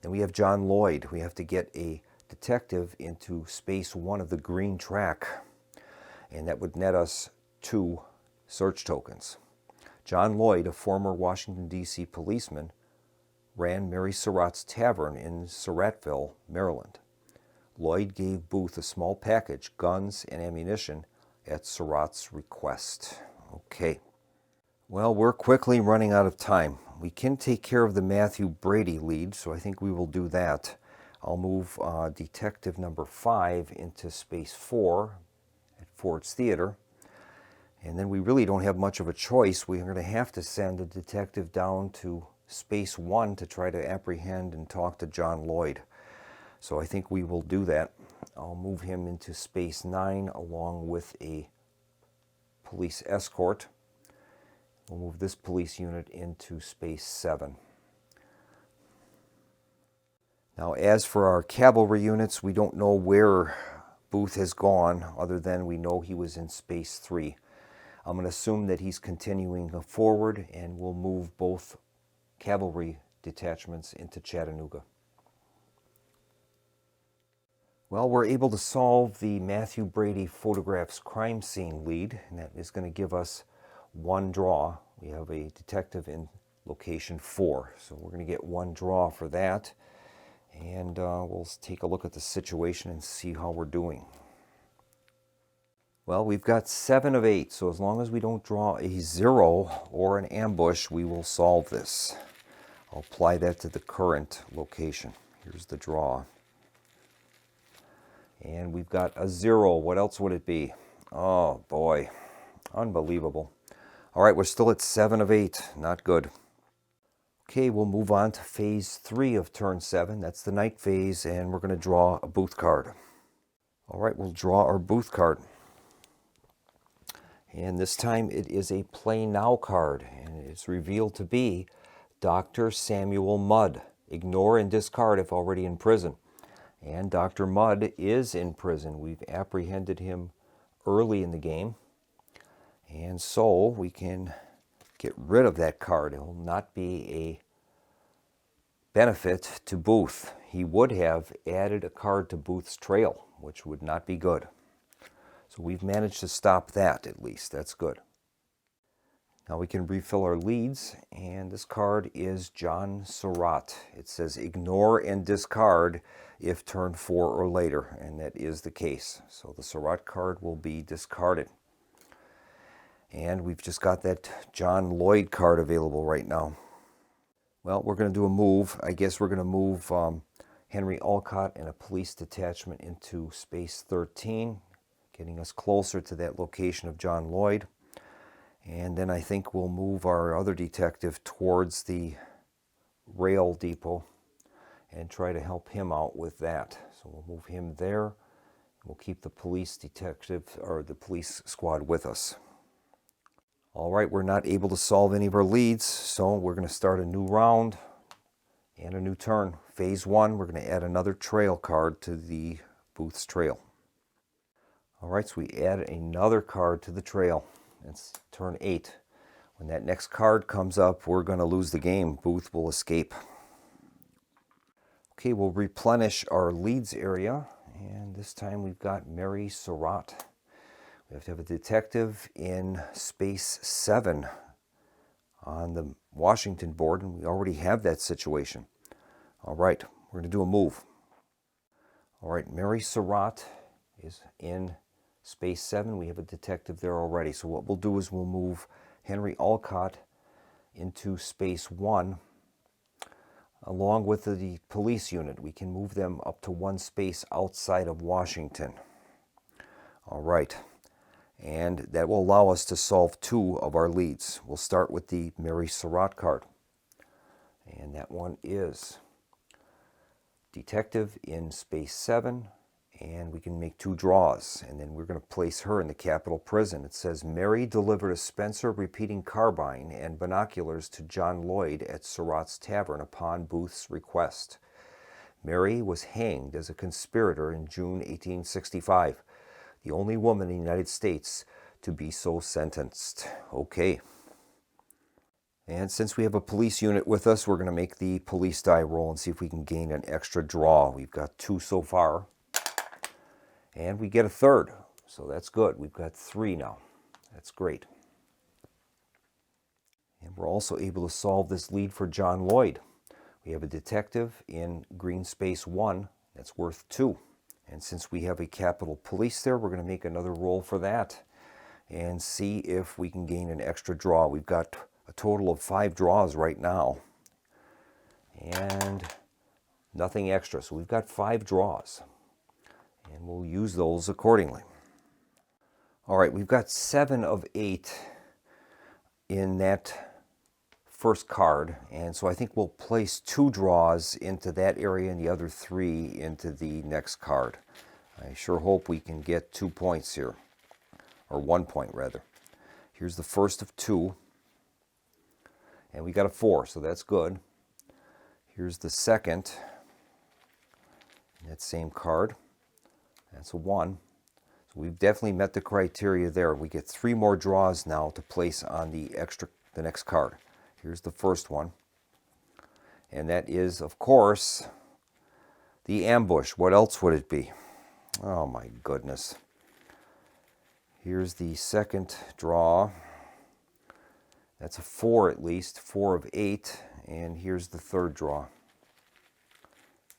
Then we have John Lloyd. We have to get a detective into space 1 of the green track, and that would net us 2 search tokens. John Lloyd, a former Washington, D.C. policeman, ran Mary Surratt's Tavern in Surrattville, Maryland. Lloyd gave Booth a small package, guns and ammunition, at Surratt's request. Okay. Well, we're quickly running out of time. We can take care of the Matthew Brady lead, so I think we will do that. I'll move detective number 5 into space 4 at Ford's Theater. And then we really don't have much of a choice. We're going to have to send a detective down to space 1 to try to apprehend and talk to John Lloyd. So I think we will do that. I'll move him into space 9 along with a police escort. We'll move this police unit into space 7. Now, as for our cavalry units, we don't know where Booth has gone, other than we know he was in space 3. I'm going to assume that he's continuing forward, and we'll move both cavalry detachments into Chattanooga. Well, we're able to solve the Matthew Brady photographs crime scene lead, and that is going to give us 1 draw. We have a detective in location 4, so we're going to get 1 draw for that. And we'll take a look at the situation and see how we're doing. Well, we've got 7 of 8, so as long as we don't draw a 0 or an ambush, we will solve this. I'll apply that to the current location. Here's the draw. And we've got a 0. What else would it be? Oh, boy. Unbelievable. All right, we're still at 7 of 8. Not good. Okay, we'll move on to phase 3 of turn 7. That's the night phase, and we're going to draw a booth card. All right, we'll draw our booth card. And this time it is a Play Now card, and it's revealed to be Dr. Samuel Mudd. Ignore and discard if already in prison. And Dr. Mudd is in prison. We've apprehended him early in the game. And so we can get rid of that card. It will not be a benefit to Booth. He would have added a card to Booth's trail, which would not be good. So we've managed to stop that at least. That's good. Now we can refill our leads, and this card is John Surratt. It says ignore and discard if turn 4 or later, and that is the case. So the Surratt card will be discarded. And we've just got that John Lloyd card available right now. Well, we're going to do a move. I guess we're going to move Henry Olcott and a police detachment into space 13, getting us closer to that location of John Lloyd. And then I think we'll move our other detective towards the rail depot and try to help him out with that. So we'll move him there. We'll keep the police detective or the police squad with us. All right, we're not able to solve any of our leads, so we're going to start a new round and a new turn. Phase 1, we're going to add another trail card to the Booth's trail. All right, so we add another card to the trail. It's turn 8. When that next card comes up, we're going to lose the game. Booth will escape. Okay, we'll replenish our leads area, and this time we've got Mary Surratt. We have to have a detective in space 7 on the Washington board, and we already have that situation. All right, we're going to do a move. All right, Mary Surratt is in space 7. We have a detective there already. So what we'll do is we'll move Henry Olcott into space 1 along with the police unit. We can move them up to 1 space outside of Washington. All right. And that will allow us to solve 2 of our leads. We'll start with the Mary Surratt card. And that one is detective in space 7. And we can make 2 draws. And then we're going to place her in the Capitol Prison. It says, Mary delivered a Spencer repeating carbine and binoculars to John Lloyd at Surratt's Tavern upon Booth's request. Mary was hanged as a conspirator in June 1865. The only woman in the United States to be so sentenced. Okay. And since we have a police unit with us, we're going to make the police die roll and see if we can gain an extra draw. We've got 2 so far. And we get a 3rd. So that's good. We've got 3 now. That's great. And we're also able to solve this lead for John Lloyd. We have a detective in green space 1. That's worth 2. And since we have a Capitol Police there, we're going to make another roll for that and see if we can gain an extra draw. We've got a total of 5 draws right now and nothing extra. So we've got 5 draws and we'll use those accordingly. All right, we've got 7 of 8 in that first card, and so I think we'll place 2 draws into that area and the other 3 into the next card. I sure hope we can get 2 points here, or 1 point rather. Here's the first of 2, and we got a 4, so that's good. Here's the second, that same card, that's a 1. So we've definitely met the criteria there. We get 3 more draws now to place on the next card. Here's the first one. And that is, of course, the ambush. What else would it be? Oh my goodness. Here's the second draw. That's a 4 at least, 4 of 8. And here's the third draw.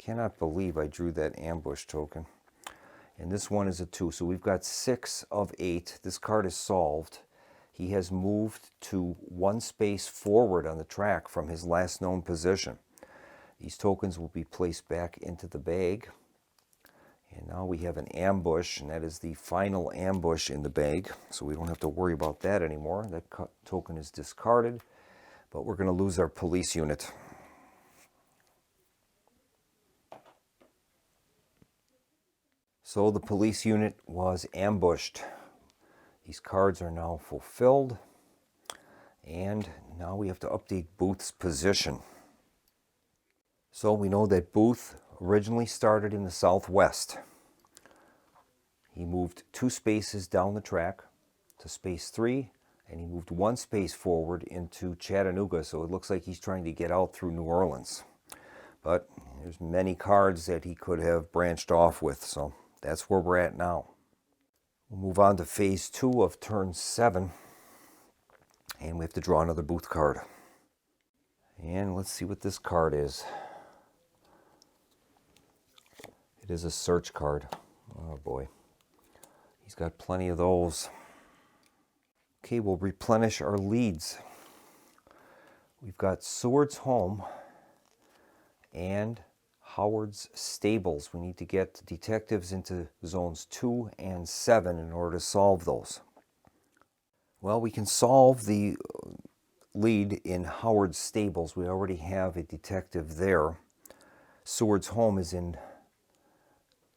cannot believe I drew that ambush token. And this one is a 2, so we've got 6 of 8. This card is solved. He has moved to 1 space forward on the track from his last known position. These tokens will be placed back into the bag. And now we have an ambush, and that is the final ambush in the bag, so we don't have to worry about that anymore. That token is discarded, but we're going to lose our police unit. So the police unit was ambushed. These cards are now fulfilled, and now we have to update Booth's position. So we know that Booth originally started in the southwest. He moved 2 spaces down the track to space 3, and he moved 1 space forward into Chattanooga, so it looks like he's trying to get out through New Orleans. But there's many cards that he could have branched off with, so that's where we're at now. We'll move on to phase 2 of turn 7, and we have to draw another Booth card. And let's see what this card is. It is a search card. Oh boy. He's got plenty of those. Okay, we'll replenish our leads. We've got Seward's Home and Howard's Stables. We need to get detectives into zones 2 and 7 in order to solve those. Well, we can solve the lead in Howard's Stables. We already have a detective there. Seward's Home is in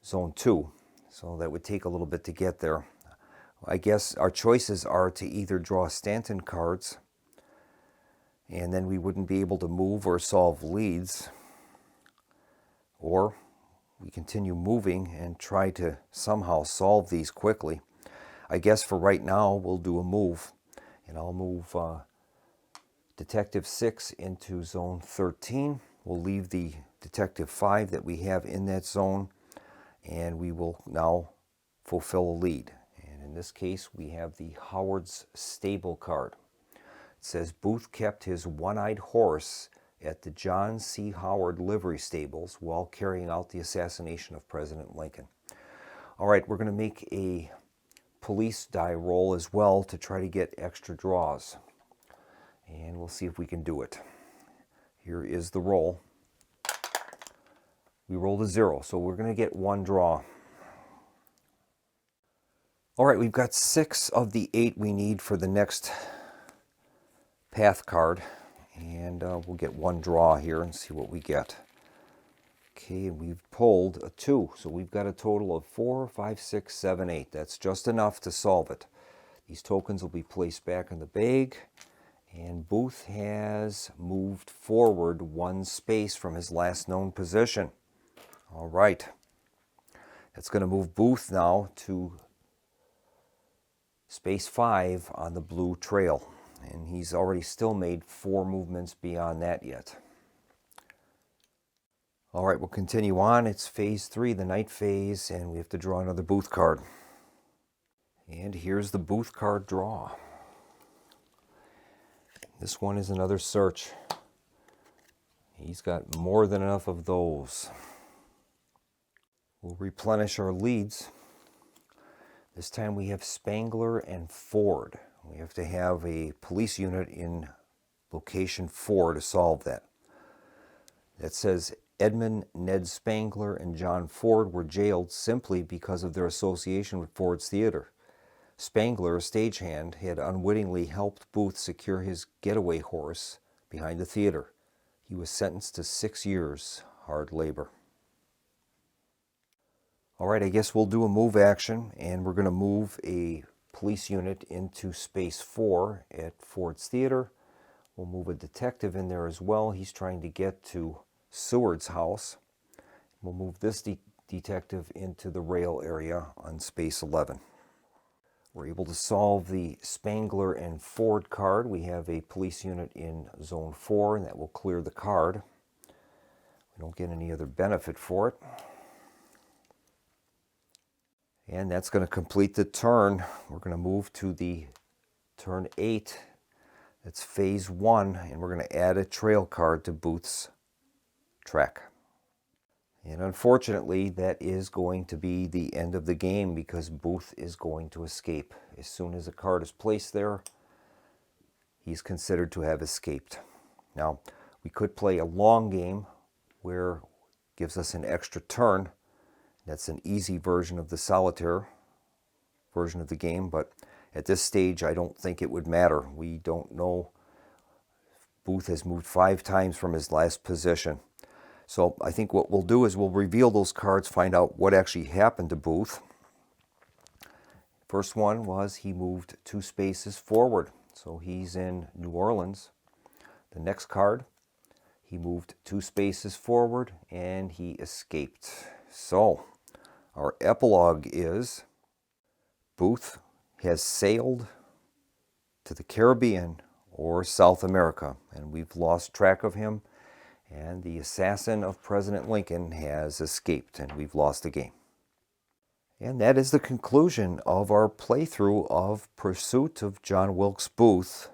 zone 2, so that would take a little bit to get there. I guess our choices are to either draw Stanton cards, and then we wouldn't be able to move or solve leads, or we continue moving and try to somehow solve these quickly. I guess for right now we'll do a move, and I'll move Detective 6 into zone 13. We'll leave the Detective 5 that we have in that zone, and we will now fulfill a lead. And in this case, we have the Howard's Stable card. It says, Booth kept his one-eyed horse at the John C. Howard livery stables while carrying out the assassination of President Lincoln. All right, we're going to make a police die roll as well to try to get extra draws. And we'll see if we can do it. Here is the roll. We rolled a 0, so we're going to get 1 draw. All right, we've got 6 of the 8 we need for the next path card, and we'll get 1 draw here and see what we get. Okay, and we've pulled a 2, so we've got a total of 4, 5, 6, 7, 8. That's just enough to solve it. These tokens will be placed back in the bag, and Booth has moved forward 1 space from his last known position. All right, that's going to move Booth now to space 5 on the blue trail, and he's already still made 4 movements beyond that yet. All right, we'll continue on. It's phase 3, the night phase, and we have to draw another Booth card. And here's the Booth card draw. This one is another search. He's got more than enough of those. We'll replenish our leads. This time we have Spangler and Ford. We have to have a police unit in location 4 to solve that. That says Edmund Ned Spangler and John Ford were jailed simply because of their association with Ford's Theater. Spangler, a stagehand, had unwittingly helped Booth secure his getaway horse behind the theater. He was sentenced to 6 years hard labor. All right, I guess we'll do a move action, and we're going to move a police unit into space 4 at Ford's Theater. We'll move a detective in there as well. He's trying to get to Seward's house. We'll move this detective into the rail area on space 11. We're able to solve the Spangler and Ford card. We have a police unit in zone 4, and that will clear the card. We don't get any other benefit for it. And that's going to complete the turn. We're going to move to the turn 8. That's phase 1, and we're going to add a trail card to Booth's track. And unfortunately, that is going to be the end of the game because Booth is going to escape. As soon as a card is placed there, he's considered to have escaped. Now, we could play a long game where it gives us an extra turn. That's an easy version of the solitaire version of the game, but at this stage, I don't think it would matter. We don't know. Booth has moved 5 times from his last position. So I think what we'll do is we'll reveal those cards, find out what actually happened to Booth. First one was he moved 2 spaces forward, so he's in New Orleans. The next card, he moved 2 spaces forward and he escaped. So our epilogue is Booth has sailed to the Caribbean or South America, and we've lost track of him. And the assassin of President Lincoln has escaped, and we've lost the game. And that is the conclusion of our playthrough of Pursuit of John Wilkes Booth.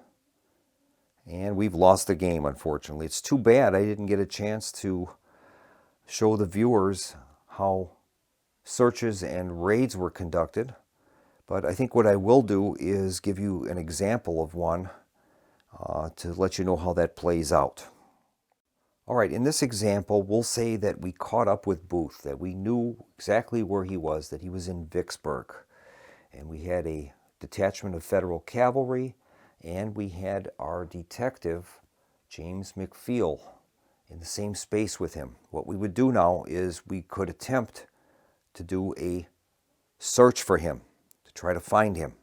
And we've lost the game, unfortunately. It's too bad I didn't get a chance to show the viewers how searches and raids were conducted. But I think what I will do is give you an example of one to let you know how that plays out. All right, in this example, we'll say that we caught up with Booth, that we knew exactly where he was, that he was in Vicksburg. And we had a detachment of federal cavalry, and we had our detective, James McFeel, in the same space with him. What we would do now is we could attempt to do a search for him, to try to find him.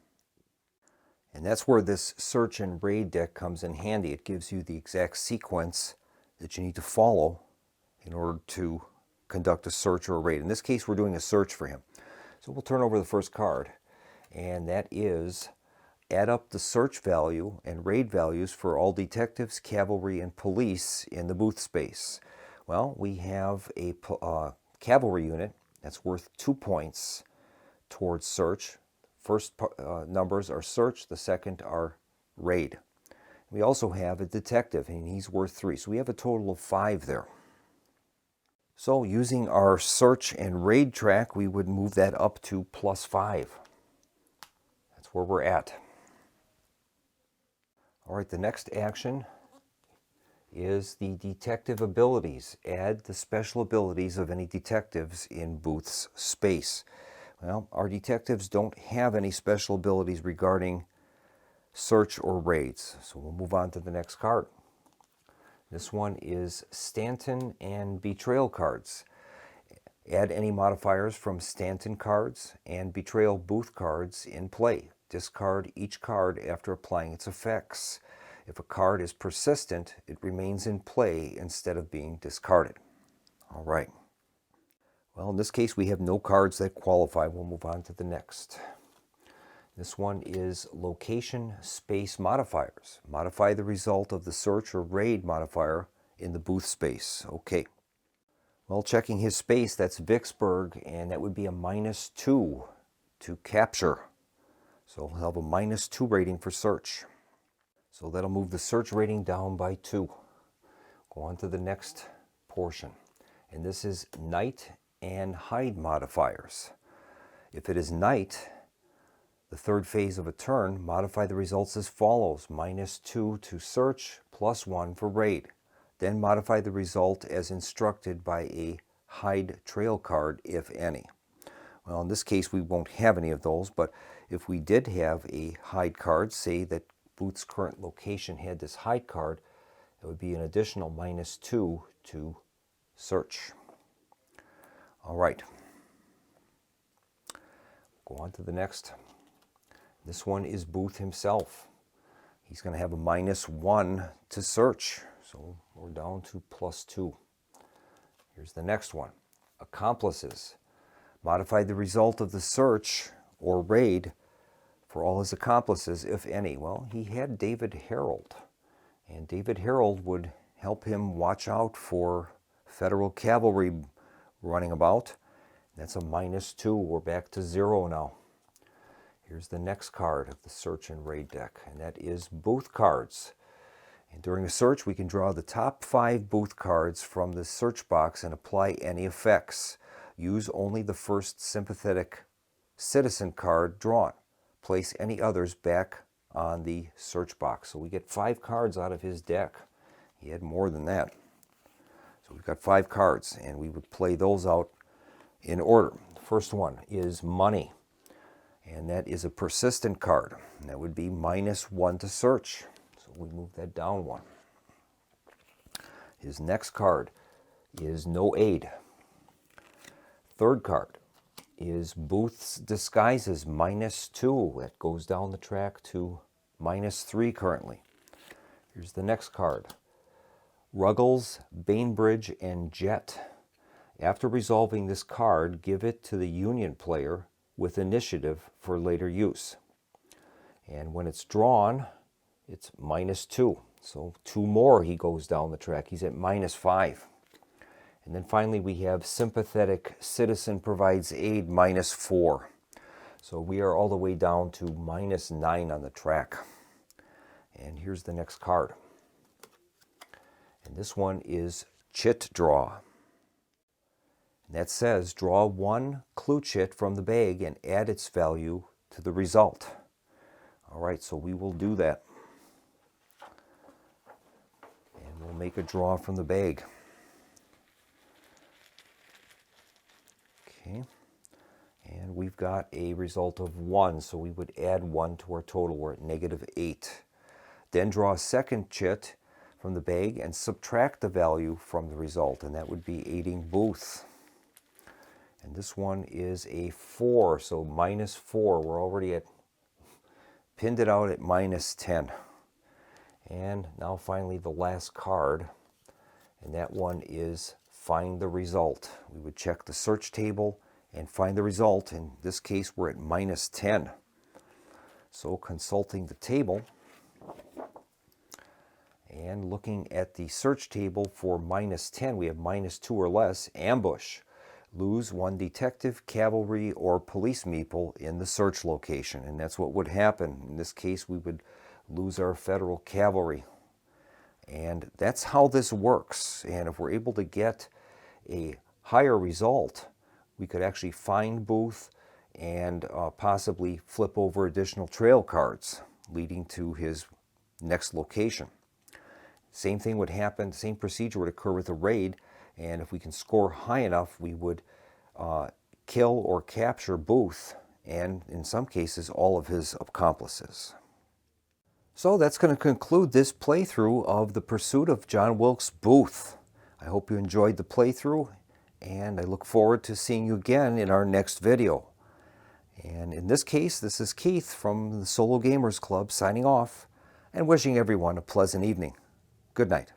And that's where this search and raid deck comes in handy. It gives you the exact sequence that you need to follow in order to conduct a search or a raid. In this case, we're doing a search for him. So we'll turn over the first card, and that is add up the search value and raid values for all detectives, cavalry, and police in the Booth space. Well, we have a cavalry unit that's worth 2 points towards search. First numbers are search, the second are raid. We also have a detective, and he's worth 3. So we have a total of 5 there. So using our search and raid track, we would move that up to +5. That's where we're at. All right, the next action is the detective abilities. Add the special abilities of any detectives in Booth's space. Well, our detectives don't have any special abilities regarding search or raids. So we'll move on to the next card. This one is Stanton and Betrayal cards. Add any modifiers from Stanton cards and Betrayal Booth cards in play. Discard each card after applying its effects. If a card is persistent, it remains in play instead of being discarded. All right. Well, in this case, we have no cards that qualify. We'll move on to the next. This one is location space modifiers. Modify the result of the search or raid modifier in the Booth space. Okay. Well, checking his space, that's Vicksburg, and that would be a -2 to capture. So we'll have a -2 rating for search. So that'll move the search rating down by 2. Go on to the next portion. And this is night and hide modifiers. If it is night, the third phase of a turn, modify the results as follows. -2 to search, +1 for raid. Then modify the result as instructed by a hide trail card, if any. Well, in this case, we won't have any of those, but if we did have a hide card, say that Booth's current location had this hide card, it would be an additional -2 to search. All right. Go on to the next. This one is Booth himself. He's going to have a -1 to search. So we're down to +2. Here's the next one. Accomplices. Modify the result of the search or raid for all his accomplices, if any. Well, he had David Harold. And David Harold would help him watch out for federal cavalry running about. That's a -2. We're back to 0 now. Here's the next card of the search and raid deck, and that is Booth cards. And during a search, we can draw the top 5 Booth cards from the search box and apply any effects. Use only the first sympathetic citizen card drawn. Place any others back on the search box. So we get 5 cards out of his deck. He had more than that. So we've got 5 cards, and we would play those out in order. The first one is Money, and that is a persistent card. And that would be -1 to search. So we move that down 1. His next card is No Aid. Third card is Booth's Disguises, -2. That goes down the track to -3 currently. Here's the next card. Ruggles, Bainbridge, and Jet. After resolving this card, give it to the Union player with initiative for later use. And when it's drawn, it's -2. So 2 more he goes down the track. He's at -5. And then finally we have Sympathetic Citizen Provides Aid, -4. So we are all the way down to -9 on the track. And here's the next card. And this one is Chit Draw. And that says draw 1 clue chit from the bag and add its value to the result. All right, so we will do that. And we'll make a draw from the bag. Okay. And we've got a result of 1, so we would add 1 to our total. We're at -8. Then draw a second chit from the bag and subtract the value from the result, and that would be aiding Booth. And this one is a 4, so -4. We're already pinned it out at -10. And now finally the last card, and that one is Find the Result. We would check the search table and find the result. In this case, we're at -10. So consulting the table and looking at the search table for -10, we have -2 or less. Ambush. Lose 1 detective, cavalry, or police meeple in the search location. And that's what would happen. In this case, we would lose our federal cavalry. And that's how this works. And if we're able to get a higher result, we could actually find Booth and possibly flip over additional trail cards leading to his next location. Same thing would happen, same procedure would occur with a raid, and if we can score high enough, we would kill or capture Booth, and in some cases, all of his accomplices. So that's going to conclude this playthrough of The Pursuit of John Wilkes Booth. I hope you enjoyed the playthrough, and I look forward to seeing you again in our next video. And in this case, this is Keith from the Solo Gamers Club signing off and wishing everyone a pleasant evening. Good night.